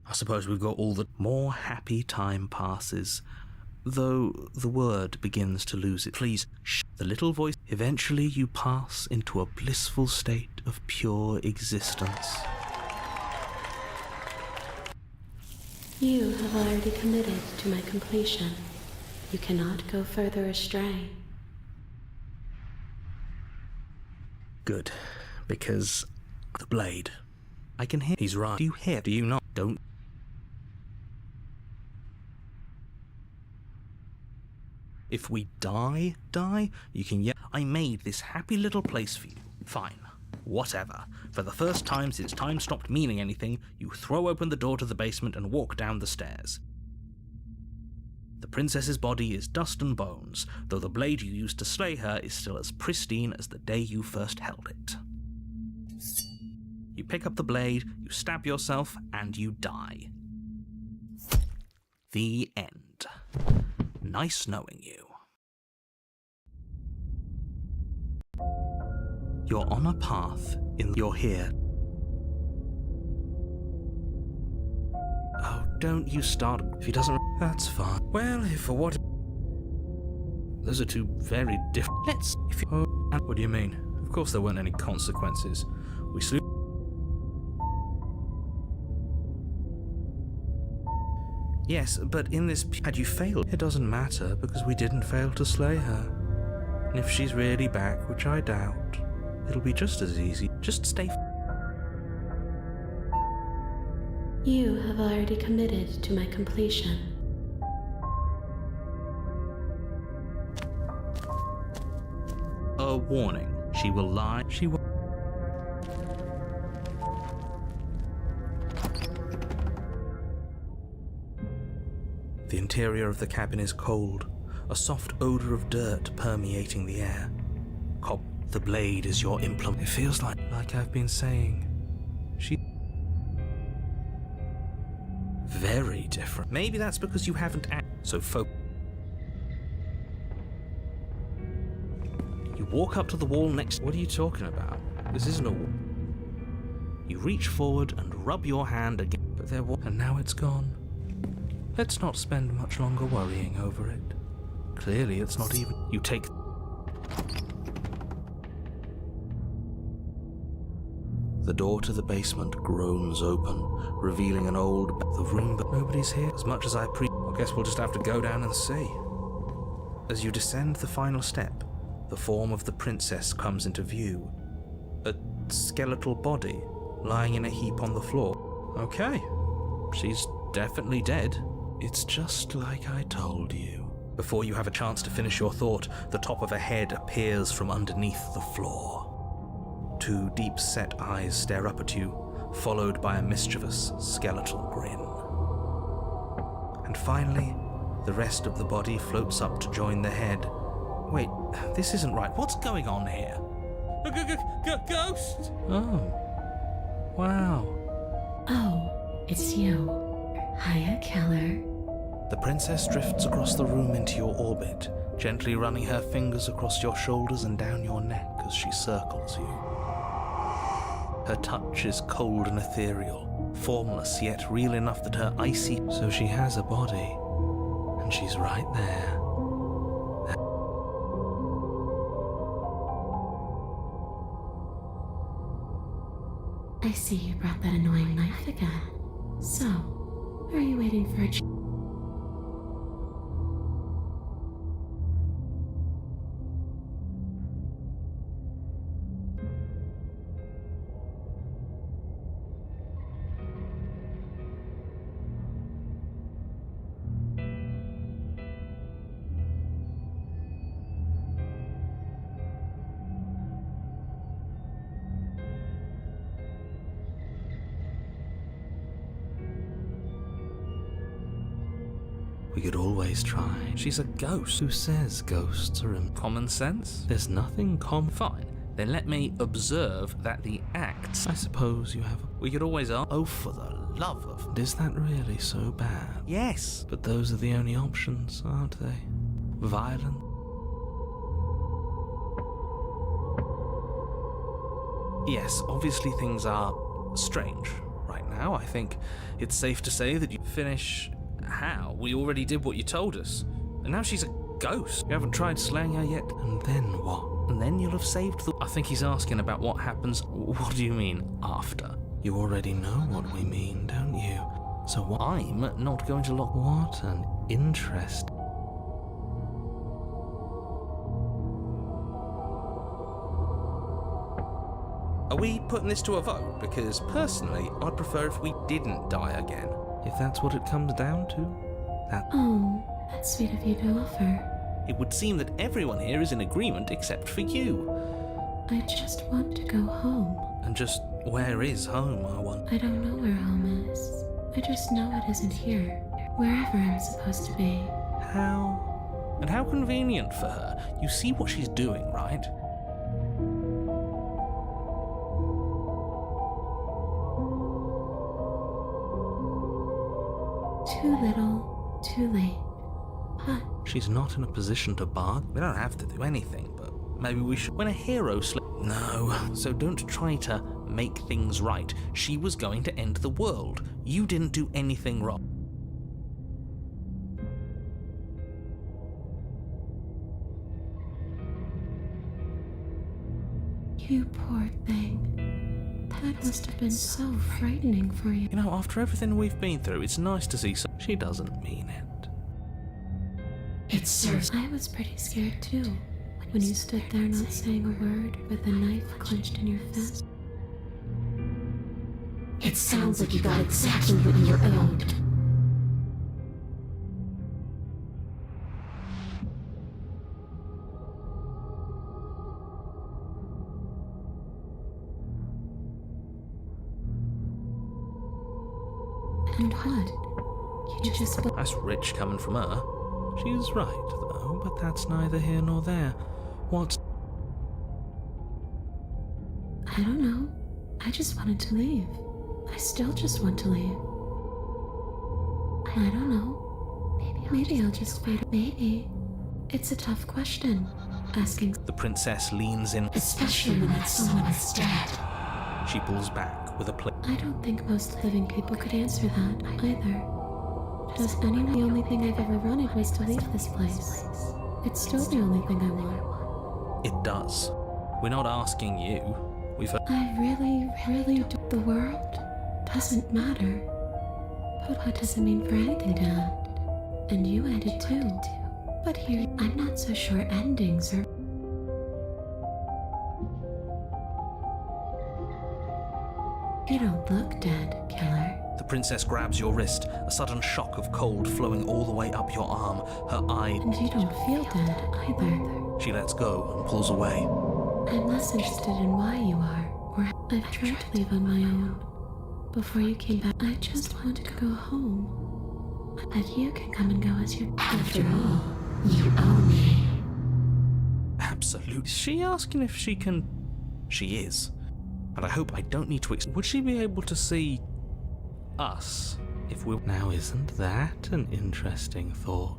I suppose we've got all the... More happy time passes, though the word begins to lose it. Please, shh. The little voice... Eventually you pass into a blissful state of pure existence. You have already committed to my completion. You cannot go further astray. Good, because the blade. I can hear... He's right. Do you hear? Do you not? Don't... If we die, you can yet... I made this happy little place for you. Fine. Whatever. For the first time since time stopped meaning anything, you throw open the door to the basement and walk down the stairs. The princess's body is dust and bones, though the blade you used to slay her is still as pristine as the day you first held it. You pick up the blade, you stab yourself, and you die. The end. Nice knowing you. You're on a path in... You're here. Oh, don't you start... If he doesn't... That's fine. Well, if for what... Those are two very different... Let's... If you... Oh, what do you mean? Of course there weren't any consequences. We slew... Yes, but in this... Had you failed? It doesn't matter, because we didn't fail to slay her. And if she's really back, which I doubt, it'll be just as easy. Just stay... You have already committed to my completion. A warning. She will lie. She will... The interior of the cabin is cold, a soft odor of dirt permeating the air. The blade is your implement. It feels like I've been saying. She... Very different. Maybe that's because you haven't so You walk up to the wall next... What are you talking about? This isn't a wall. You reach forward and rub your hand again, but there was... And now it's gone. Let's not spend much longer worrying over it. Clearly it's not even... You take... The door to the basement groans open, revealing an old... The room, but nobody's here. As much as I I guess we'll just have to go down and see. As you descend the final step, the form of the princess comes into view. A skeletal body, lying in a heap on the floor. Okay, she's definitely dead. It's just like I told you. Before you have a chance to finish your thought, the top of a head appears from underneath the floor. Two deep-set eyes stare up at you, followed by a mischievous, skeletal grin. And finally, the rest of the body floats up to join the head. Wait, this isn't right. What's going on here? Ghost! Oh. Wow. Oh, it's you. Hiya, killer. The princess drifts across the room into your orbit, gently running her fingers across your shoulders and down your neck as she circles you. Her touch is cold and ethereal, formless yet real enough that her icy... So she has a body, and she's right there. I see you brought that annoying knife again. So, are you waiting for a... We could always try. She's a ghost. Who says ghosts are in common sense? There's nothing Fine. Then let me observe that the acts... I suppose you have... We could always ask... Oh, for the love of... And is that really so bad? Yes. But those are the only options, aren't they? Violent. Yes, obviously things are strange right now. I think it's safe to say that you finish... How? We already did what you told us. And now she's a ghost. You haven't tried slaying her yet. And then what? And then you'll have saved the... I think he's asking about what happens... What do you mean, after? You already know what we mean, don't you? So what? I'm not going to look... What an interest... Are we putting this to a vote? Because personally, I'd prefer if we didn't die again. If that's what it comes down to, that... Oh, that's sweet of you to offer. It would seem that everyone here is in agreement except for you. I just want to go home. And just where is home, I want? I don't know where home is. I just know it isn't here. Wherever I'm supposed to be. How? And how convenient for her. You see what she's doing, right? Too little, too late. But She's not in a position to bargain. We don't have to do anything, but maybe we should. When a hero No, so don't try to make things right. She was going to end the world. You didn't do anything wrong. you poor thing. That must have been so frightening for you. You know, after everything we've been through, it's nice to see she doesn't mean it. It serves. I was pretty scared too, when you stood there not saying a word with a knife clenched in your fist. It sounds like you got exactly what you were owed. And what? You just... That's rich coming from her. She's right, though, but that's neither here nor there. What? I don't know. I just wanted to leave. I still just want to leave. I don't know. Maybe I'll just fade. Maybe. It's a tough question. Asking. The princess leans in. Especially when that someone is dead. She pulls back with a plate. I don't think most living people could answer that either. Does anyone? The only thing I've ever wanted was to leave this place. It's still the only thing I want. It does. We're not asking you. We've heard. I really do. The world doesn't matter. But what does it mean for anything to end? And you ended too. But here, I'm not so sure endings are... You don't look dead, killer. The princess grabs your wrist, a sudden shock of cold flowing all the way up your arm, her eye. And you don't feel dead either. She lets go and pulls away. I'm less interested in why you are, or I've tried to leave on my own. Before you came back, I just wanted to go home. But you can come and go as you... After all, you owe me. Absolutely. Is she asking if she can... She is. And I hope I don't need to... Would she be able to see... us? If we... Now, isn't that an interesting thought?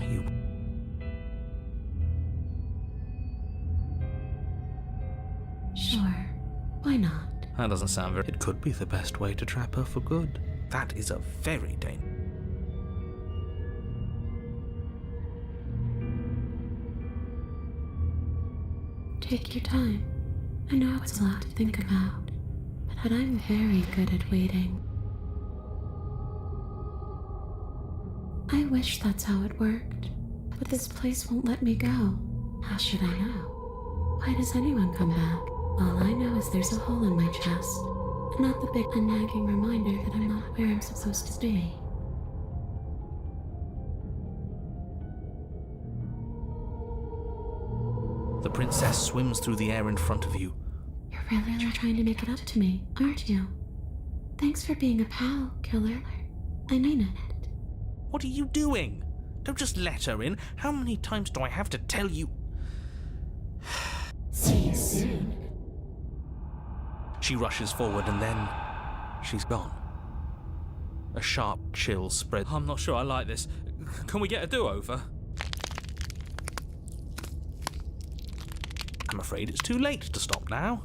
You... Sure. Why not? That doesn't sound very... It could be the best way to trap her for good. That is a very dangerous... Take your time. I know it's a lot to think about, but I'm very good at waiting. I wish that's how it worked, but this place won't let me go. How should I know? Why does anyone come back? All I know is there's a hole in my chest, and not the big nagging reminder that I'm not where I'm supposed to be. The princess swims through the air in front of you. You're really trying to make it up to me, aren't you? Thanks for being a pal, killer. I mean it. What are you doing? Don't just let her in. How many times do I have to tell you? See you soon. She rushes forward and then she's gone. A sharp chill spreads. I'm not sure I like this. Can we get a do-over? I'm afraid it's too late to stop now.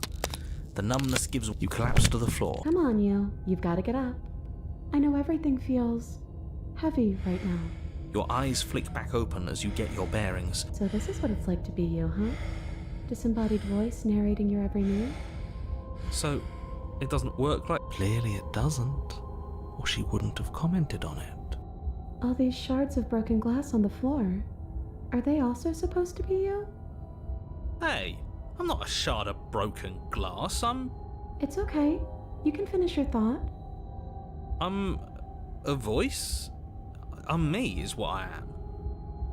The numbness gives... You collapse to the floor. Come on, you. You've got to get up. I know everything feels heavy right now. Your eyes flick back open as you get your bearings. So this is what it's like to be you, huh? Disembodied voice narrating your every move? So, it doesn't work like... Clearly it doesn't. Or she wouldn't have commented on it. All these shards of broken glass on the floor. Are they also supposed to be you? Hey, I'm not a shard of broken glass. It's okay. You can finish your thought. I'm a voice? I'm me is what I am.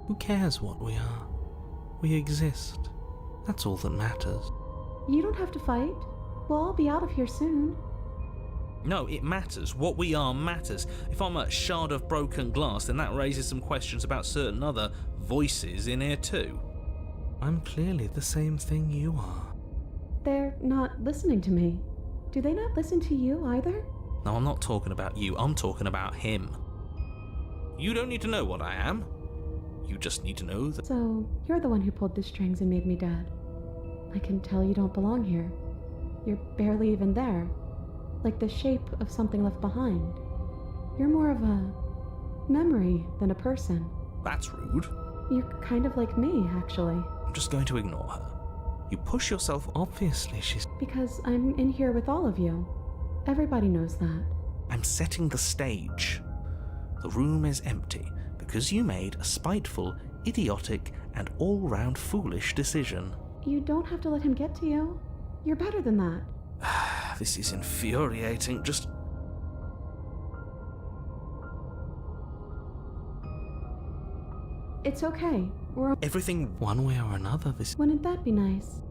Who cares what we are? We exist. That's all that matters. You don't have to fight. We'll all be out of here soon. No, it matters. What we are matters. If I'm a shard of broken glass, then that raises some questions about certain other voices in here too. I'm clearly the same thing you are. They're not listening to me. Do they not listen to you either? No, I'm not talking about you. I'm talking about him. You don't need to know what I am. You just need to know that... So, you're the one who pulled the strings and made me dead. I can tell you don't belong here. You're barely even there. Like the shape of something left behind. You're more of a memory than a person. That's rude. You're kind of like me, actually. I'm just going to ignore her. You push yourself. Obviously, she's... Because I'm in here with all of you. Everybody knows that. I'm setting the stage. The room is empty because you made a spiteful, idiotic, and all-round foolish decision. You don't have to let him get to you. You're better than that. This is infuriating. Just... It's okay. We're... everything one way or another, this... Wouldn't that be nice?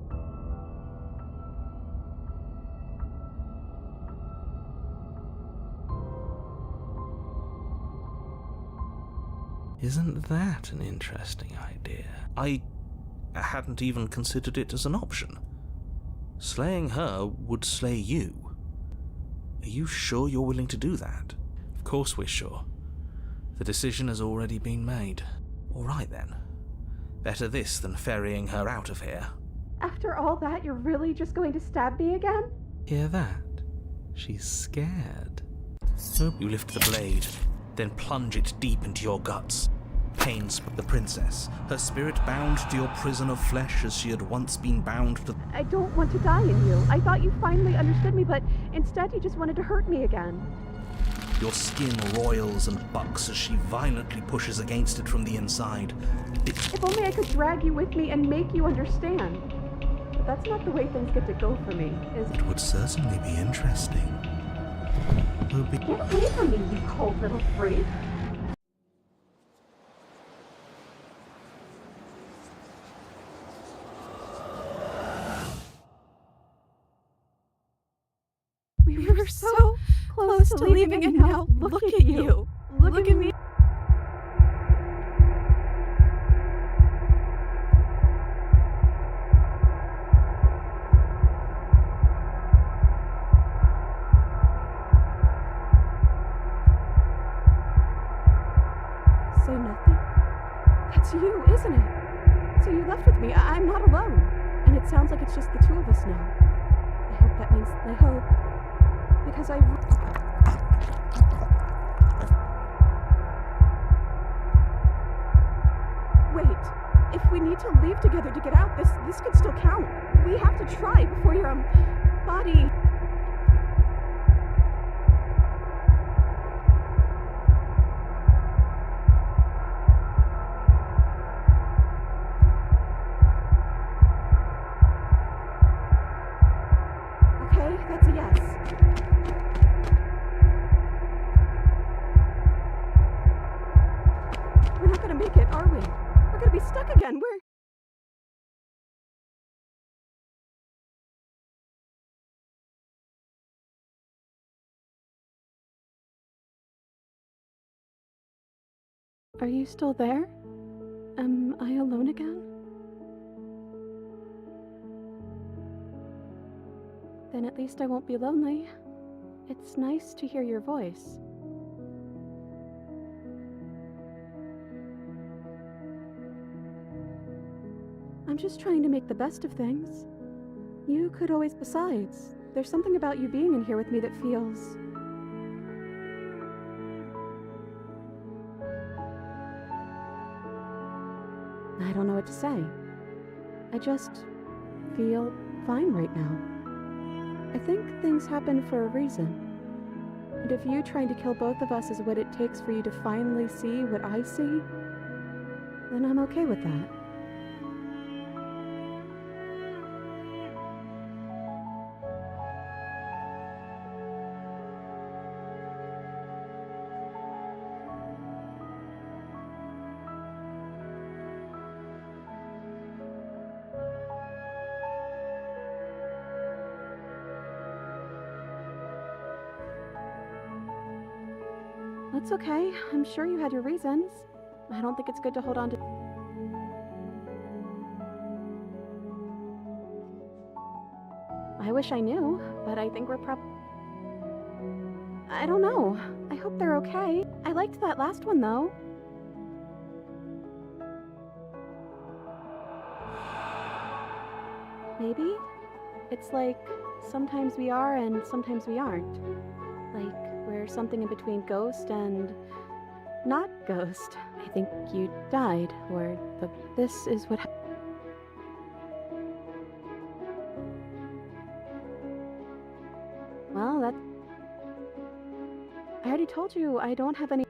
Isn't that an interesting idea? I hadn't even considered it as an option. Slaying her would slay you. Are you sure you're willing to do that? Of course we're sure. The decision has already been made. All right then. Better this than ferrying her out of here. After all that, you're really just going to stab me again? Hear that? She's scared. So you lift the blade, then plunge it deep into your guts. Pain swept the princess, her spirit bound to your prison of flesh as she had once been bound to... I don't want to die in you. I thought you finally understood me, but instead you just wanted to hurt me again. Your skin roils and bucks as she violently pushes against it from the inside. If only I could drag you with me and make you understand. But that's not the way things get to go for me, is it? It would certainly be interesting. Get away from me, you cold little freak. We were so close to leaving, and now look at you. Look at me. Say nothing? That's you, isn't it? So you left with me. I'm not alone. And it sounds like it's just the two of us now. I hope that means... I hope... Because I... Wait. If we need to leave together to get out, this could still count. We have to try before your, body... Okay, that's a yes. We're not gonna make it, are we? We're gonna be stuck again. Are you still there? Am I alone again? Then at least I won't be lonely. It's nice to hear your voice. I'm just trying to make the best of things. You could always... Besides, there's something about you being in here with me that feels... I don't know what to say. I just feel fine right now. I think things happen for a reason. And if you trying to kill both of us is what it takes for you to finally see what I see, then I'm okay with that. That's okay. I'm sure you had your reasons. I don't think it's good to hold on to... I wish I knew, but I think we're I don't know. I hope they're okay. I liked that last one, though. Maybe? It's like, sometimes we are and sometimes we aren't. Like, we're something in between ghost and not ghost. I think you died, or this is what Well, I already told you I don't have any...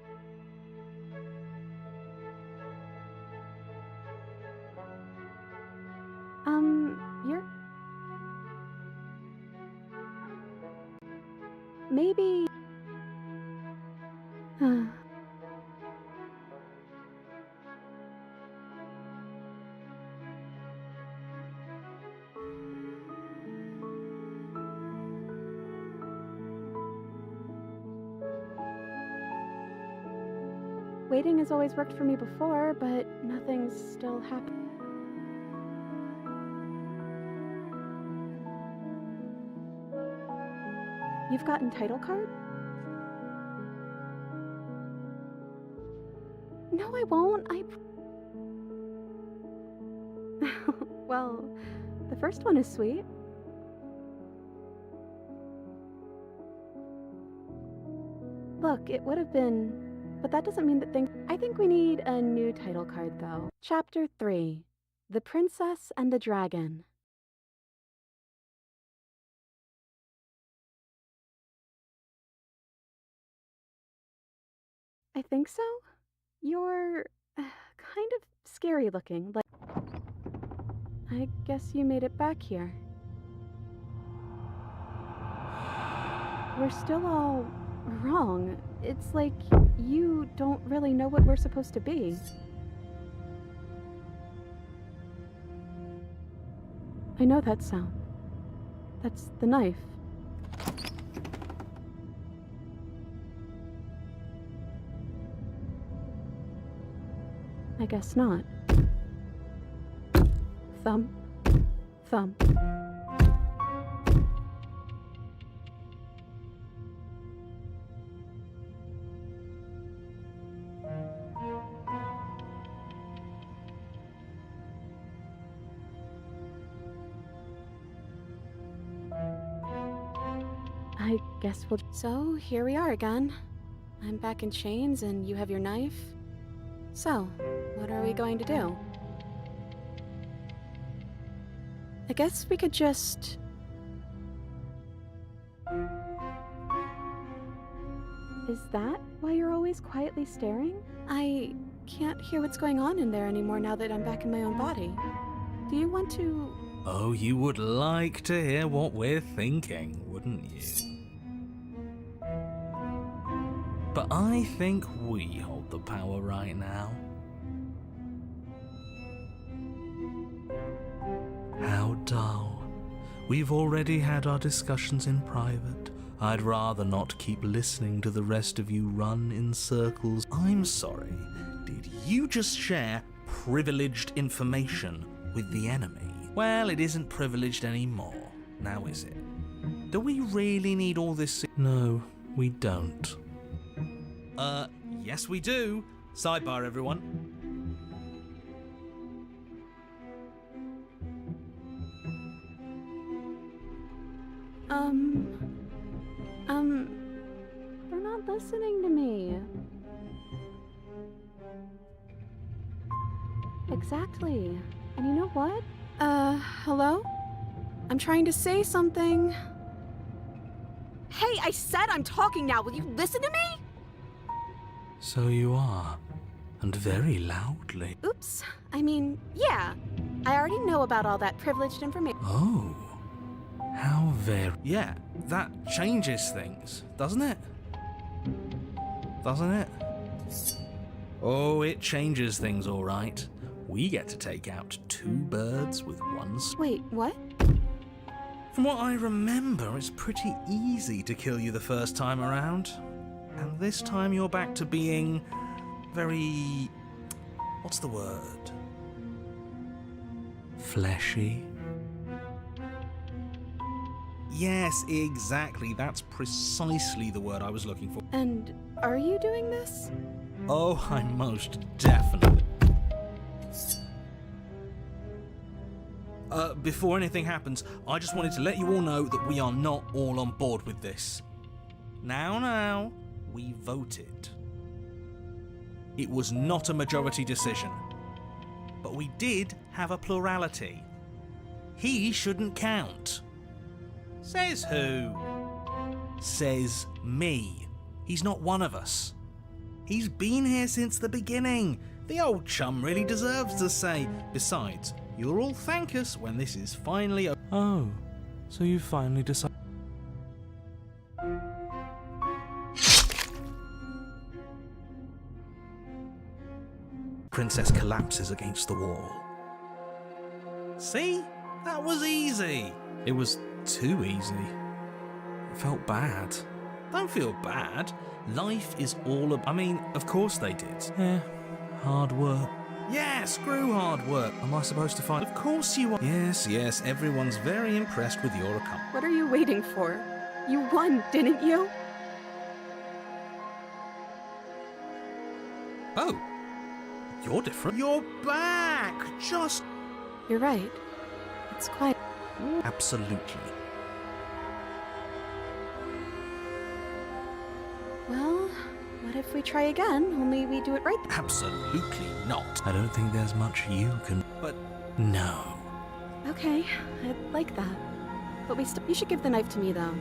You're... Maybe... Waiting has always worked for me before, but nothing's still happened. You've gotten title card? No, I won't. Well, the first one is sweet. Look, it would have been... But that doesn't mean that things... I think we need a new title card, though. Chapter 3. The Princess and the Dragon. I think so. You're... kind of scary looking. Like... I guess you made it back here. We're still all... wrong. It's like you don't really know what we're supposed to be. I know that sound. That's the knife. I guess not. Thump. Thump. I guess we'll... So, here we are again. I'm back in chains and you have your knife. So, what are we going to do? I guess we could just... Is that why you're always quietly staring? I can't hear what's going on in there anymore now that I'm back in my own body. Do you want to... Oh, you would like to hear what we're thinking, wouldn't you? But I think we hold the power right now. How dull. We've already had our discussions in private. I'd rather not keep listening to the rest of you run in circles. I'm sorry, did you just share privileged information with the enemy? Well, it isn't privileged anymore, now is it? Do we really need all this? No, we don't. Yes we do. Sidebar, everyone. They're not listening to me. Exactly. And you know what? Hello? I'm trying to say something. Hey, I said I'm talking now. Will you listen to me? So you are, and very loudly. Oops. I mean, yeah. I already know about all that privileged information. Oh, how very... Yeah, that changes things, doesn't it? Doesn't it? Oh, it changes things, all right. We get to take out 2 birds with 1 stone. Wait, what? From what I remember, it's pretty easy to kill you the first time around. And this time you're back to being very... what's the word? Fleshy? Yes, exactly. That's precisely the word I was looking for. And are you doing this? Oh, I'm most definitely. Before anything happens, I just wanted to let you all know that we are not all on board with this. Now, we voted. It was not a majority decision. But we did have a plurality. He shouldn't count. Says who? says me. He's not one of us. He's been here since the beginning. The old chum really deserves to say. Besides, you'll all thank us when this is finally over. Oh, so you finally decided. Princess collapses against the wall. See? That was easy. It was too easy. It felt bad. Don't feel bad. Life is all about... I mean, of course they did. Yeah, hard work. Yeah, screw hard work. Am I supposed to find? Of course you are. Yes, everyone's very impressed with your accomplishment. What are you waiting for? You won, didn't you? Oh, you're different. You're back! Just... You're right. It's quite... Absolutely. Well, what if we try again, only we do it right? Absolutely not. I don't think there's much you can. But No. Okay, I'd like that. But you should give the knife to me, though.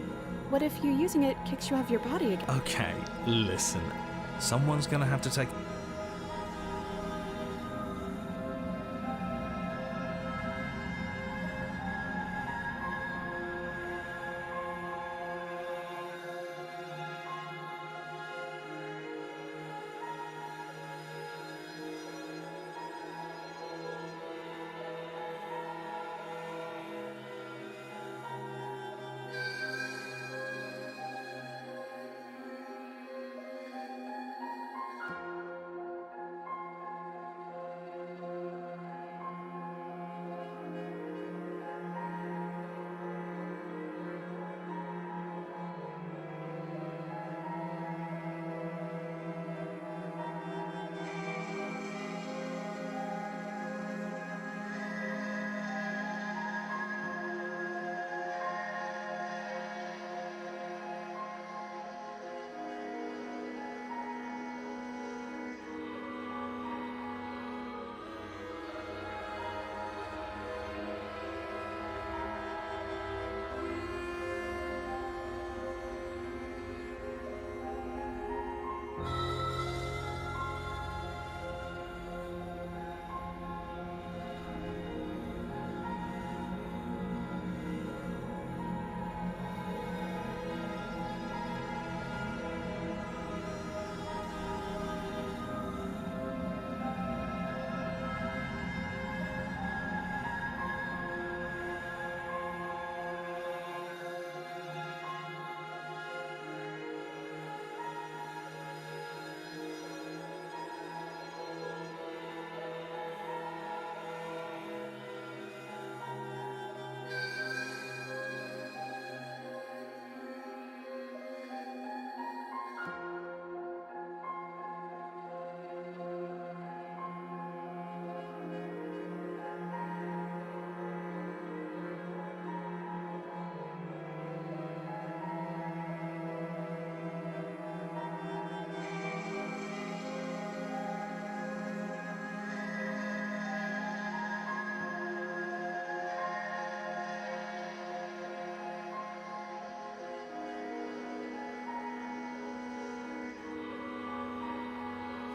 What if you using it kicks you off your body again? okay, listen. Someone's gonna have to take...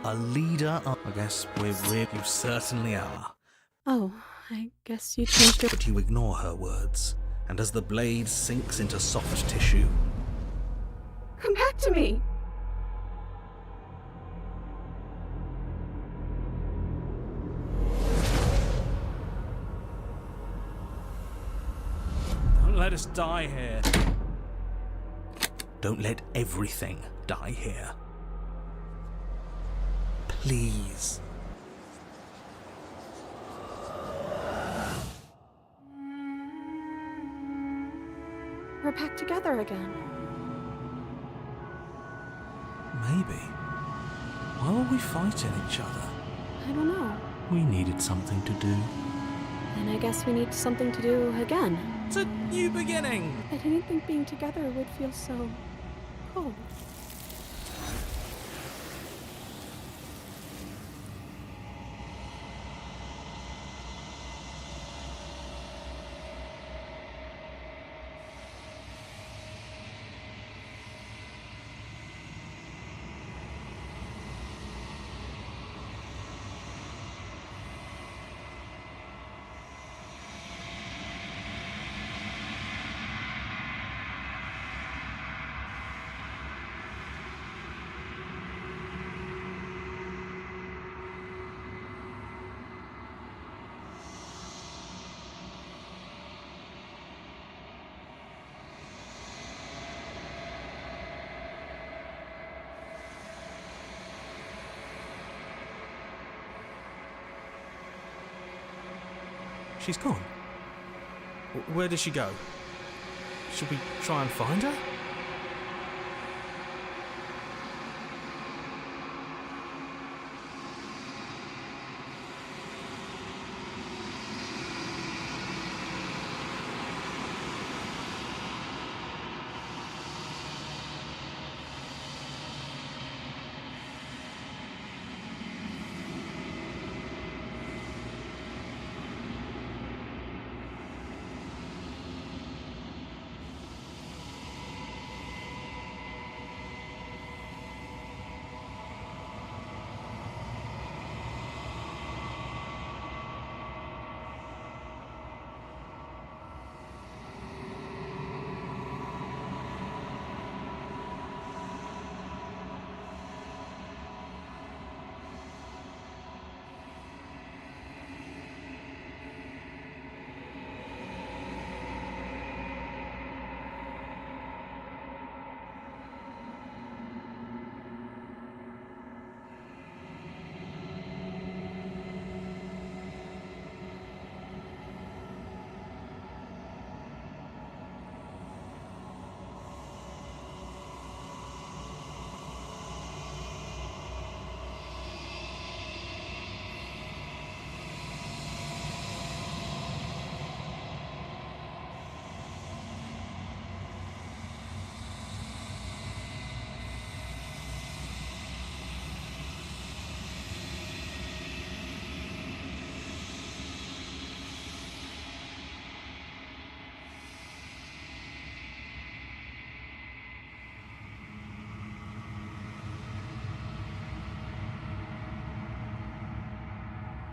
A leader of... I guess you certainly are. Oh, I guess you changed your... But you ignore her words, and as the blade sinks into soft tissue... Come back to me! Don't let us die here. Don't let everything die here. Please. We're back together again. Maybe. Why were we fighting each other? I don't know. We needed something to do. And I guess we need something to do again. It's a new beginning! I didn't think being together would feel so... cold. She's gone. Where did she go? Should we try and find her?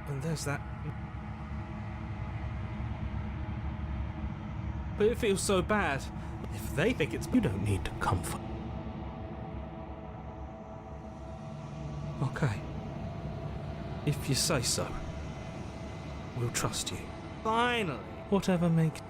And there's that. But it feels so bad. If they think it's... You don't need to comfort. Okay. If you say so. We'll trust you. Finally! Whatever makes...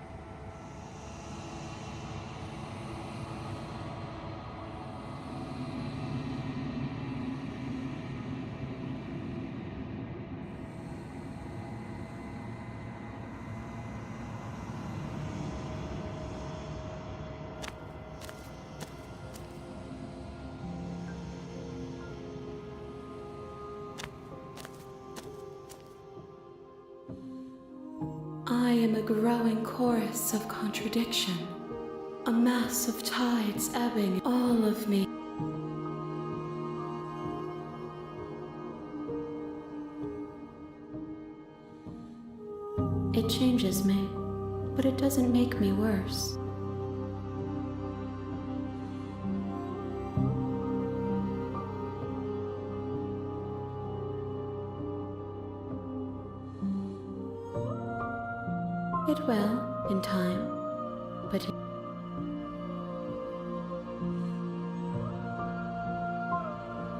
I am a growing chorus of contradiction, a mass of tides ebbing all of me. It changes me, but it doesn't make me worse. It will, in time, but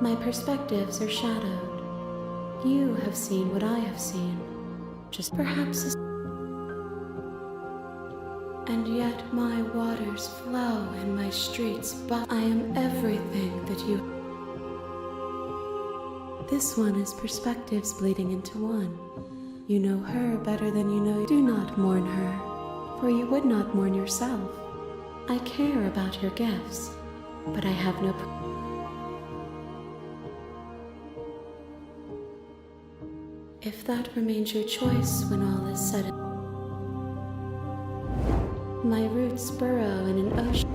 my perspectives are shadowed. You have seen what I have seen, just perhaps and yet my waters flow and my streets, but I am everything that you... This one is perspectives bleeding into one. You know her better than you know. Do not mourn her, for you would not mourn yourself. I care about your gifts, but I have no... If that remains your choice when all is said and... My roots burrow in an ocean.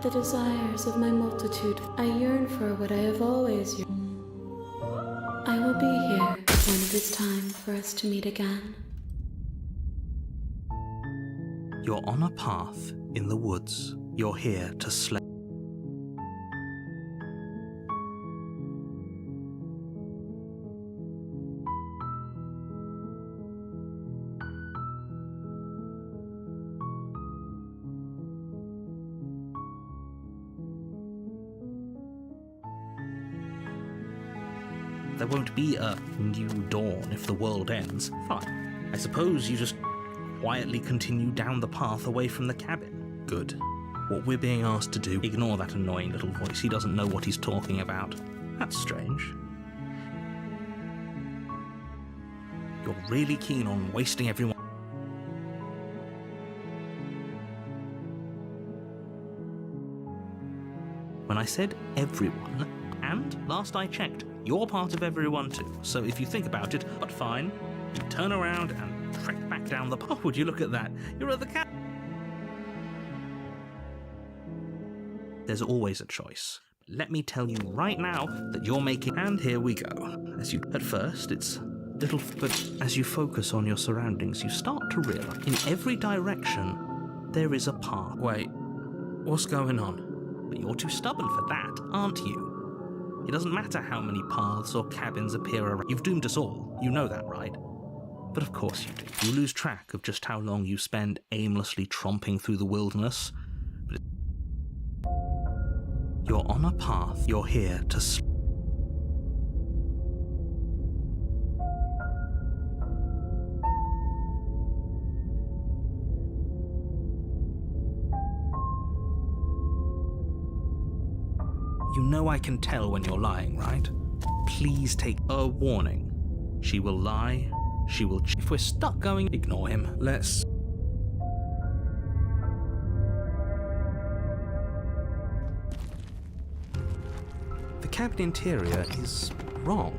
The desires of my multitude, I yearn for what I have always yearned. I will be here when it is time for us to meet again. You're on a path in the woods. You're here to slay. There won't be a new dawn if the world ends. Fine. I suppose you just quietly continue down the path away from the cabin. Good. What we're being asked to do, ignore that annoying little voice. He doesn't know what he's talking about. That's strange. You're really keen on wasting everyone. When I said everyone, and last I checked, you're part of everyone too. So if you think about it, but fine, you turn around and trek back down the path. Would you look at that? You're at the cat. There's always a choice. Let me tell you right now that you're making, and here we go. At first, it's little, but as you focus on your surroundings, you start to realize in every direction there is a path. Wait, what's going on? But you're too stubborn for that, aren't you? It doesn't matter how many paths or cabins appear around. You've doomed us all. You know that, right? But of course you do. You lose track of just how long you spend aimlessly tromping through the wilderness. But you're on a path. You're here to You know I can tell when you're lying, right? Please take a warning. She will lie. She will. If we're stuck going, ignore him. Let's. The cabin interior is wrong.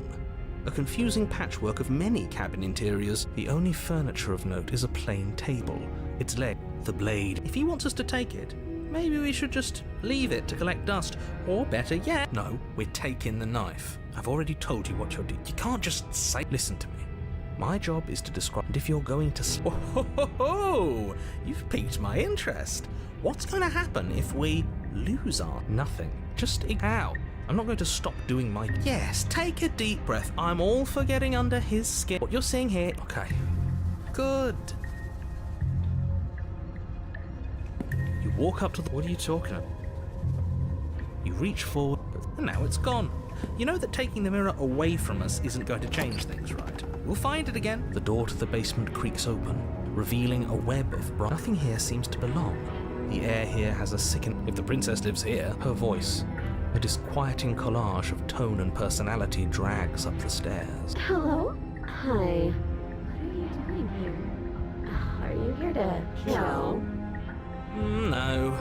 A confusing patchwork of many cabin interiors. The only furniture of note is a plain table. Its leg, the blade. If he wants us to take it, maybe we should just leave it to collect dust. Or better yet, no, we're taking the knife. I've already told you what you're doing. You can't just say. Listen to me. My job is to describe. And if you're going to. Oh, you've piqued my interest. What's going to happen if we lose our. Nothing. Just. How? I'm not going to stop doing my. Yes, take a deep breath. I'm all for getting under his skin. What you're seeing here. Okay. Good. You walk up to the. What are you talking about? You reach forward, and now it's gone. You know that taking the mirror away from us isn't going to change things, right? We'll find it again. The door to the basement creaks open, revealing a web of bright. Nothing here seems to belong. The air here has a sickening. If the princess lives here, her voice, a disquieting collage of tone and personality, drags up the stairs. Hello? Hi. What are you doing here? Are you here to kill? No,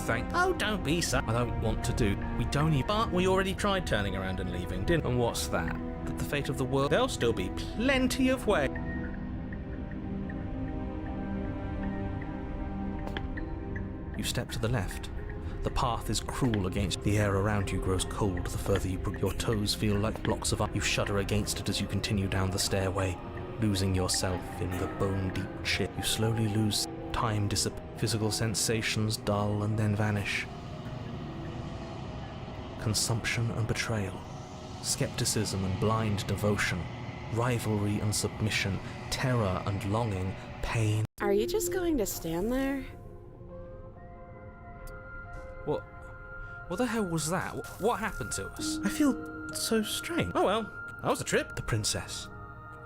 thank. Oh, don't be so. I don't want to do. We don't even. But we already tried turning around and leaving, didn't? And what's that? That the fate of the world. There'll still be plenty of way. You step to the left. The path is cruel against. The air around you grows cold the further you progress. Your toes feel like blocks of ice. You shudder against it as you continue down the stairway, losing yourself in the bone-deep chill. You slowly lose. Time disappears. Physical sensations dull and then vanish. Consumption and betrayal. Skepticism and blind devotion. Rivalry and submission. Terror and longing. Pain. Are you just going to stand there? What the hell was that? What happened to us? I feel so strange. Oh well, that was a trip. The princess.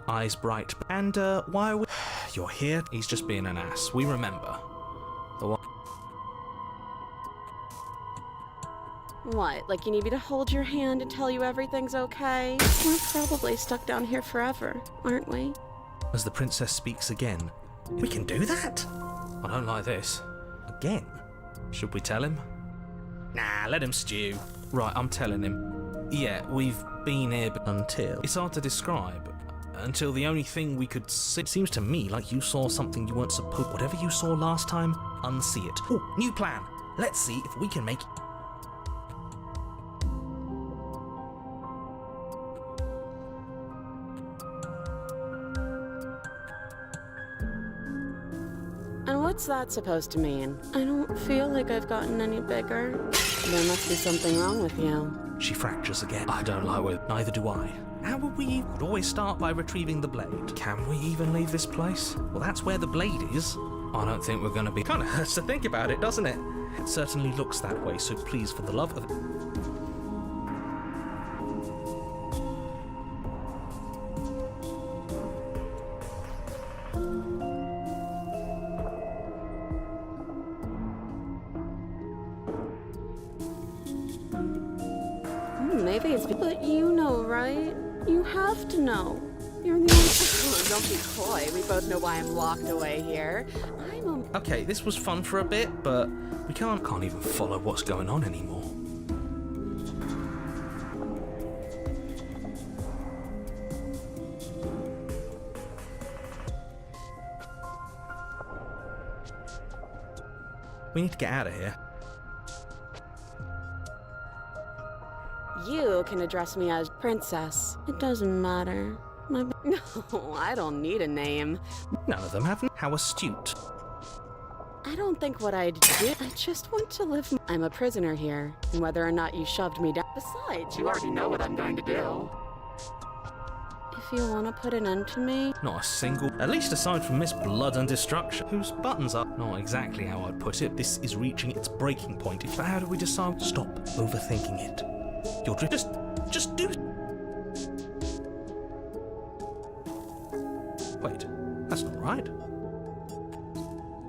Eyes bright. And, why are we... You're here? He's just being an ass. We remember. The one... What, like you need me to hold your hand and tell you everything's okay? We're probably stuck down here forever, aren't we? As the princess speaks again. We can do that? I don't like this. Again? Should we tell him? Nah, let him stew. Right, I'm telling him. Yeah, we've been here until... It's hard to describe. Until the only thing we could see... It seems to me like you saw something you weren't supposed... Whatever you saw last time, unsee it. Oh, new plan. Let's see if we can make... And what's that supposed to mean? I don't feel like I've gotten any bigger. There must be something wrong with you. She fractures again. I don't like it. Neither do I. How would we could always start by retrieving the blade? Can we even leave this place? Well, that's where the blade is. I don't think we're gonna be... Kinda hurts to think about it, doesn't it? It certainly looks that way, so please, for the love of... Maybe it's... But you know, right? You have to know. You're the only... don't be coy. We both know why I'm locked away here. Okay, this was fun for a bit, but we can't even follow what's going on anymore. We need to get out of here. You can address me as Princess. It doesn't matter. No, I don't need a name. None of them have. How astute. I don't think what I'd do. I just want to live. I'm a prisoner here, and whether or not you shoved me down. Besides, you already know what I'm going to do. If you want to put an end to me. Not a single. At least aside from Miss Blood and Destruction, whose buttons are not exactly how I'd put it. This is reaching its breaking point. But how do we decide? Stop overthinking it. You're just do it. Wait, that's not right.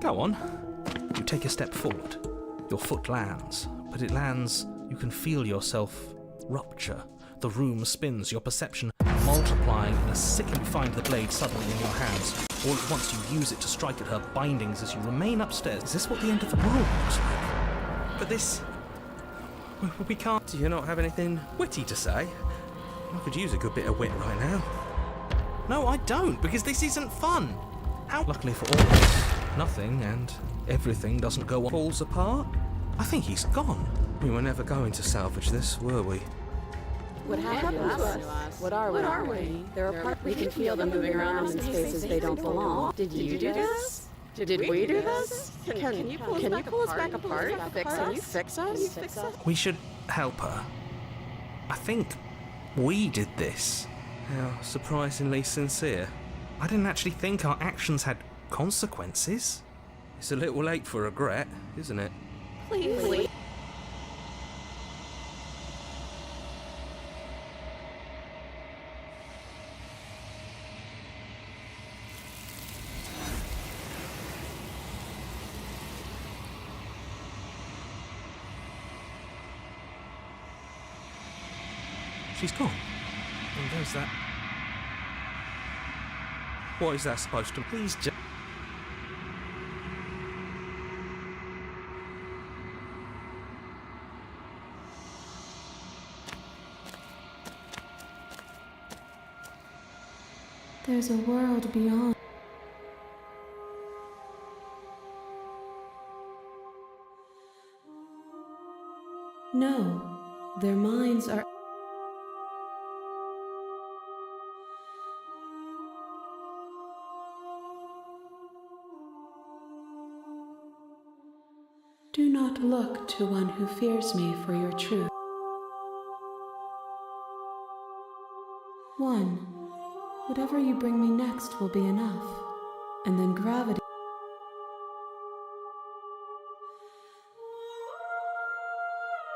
Go on. You take a step forward. Your foot lands, but it lands, you can feel yourself rupture. The room spins, your perception multiplying in a sickly find the blade suddenly in your hands. All at once you use it to strike at her bindings as you remain upstairs. Is this what the end of the world looks like? But this... we can't... Do you not have anything witty to say? I could use a good bit of wit right now. No, I don't, because this isn't fun. How? Luckily for all of us, nothing and everything doesn't go on. Falls apart? I think he's gone. We were never going to salvage this, were we? What happened to us? What are we? There are parts we can feel them moving around in spaces they don't belong. Did you do this? Did we do this? Can you pull us back apart? Can you fix us? We should help her. I think we did this. How surprisingly sincere. I didn't actually think our actions had consequences. It's a little late for regret, isn't it? Please. She's gone. And there's that. What is that supposed to... Please just... There's a world beyond. No, their minds are... Do not look to one who fears me for your truth. One, whatever you bring me next will be enough, and then gravity.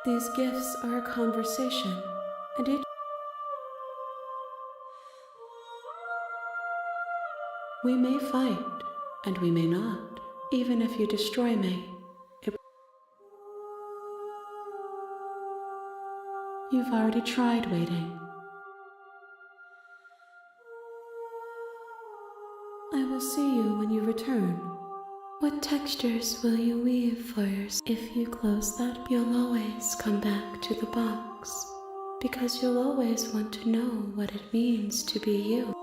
These gifts are a conversation, and each... We may fight, and we may not. Even if you destroy me, You've already tried waiting. I will see you when you return. What textures will you weave for yourself? If you close that, you'll always come back to the box, because you'll always want to know what it means to be you.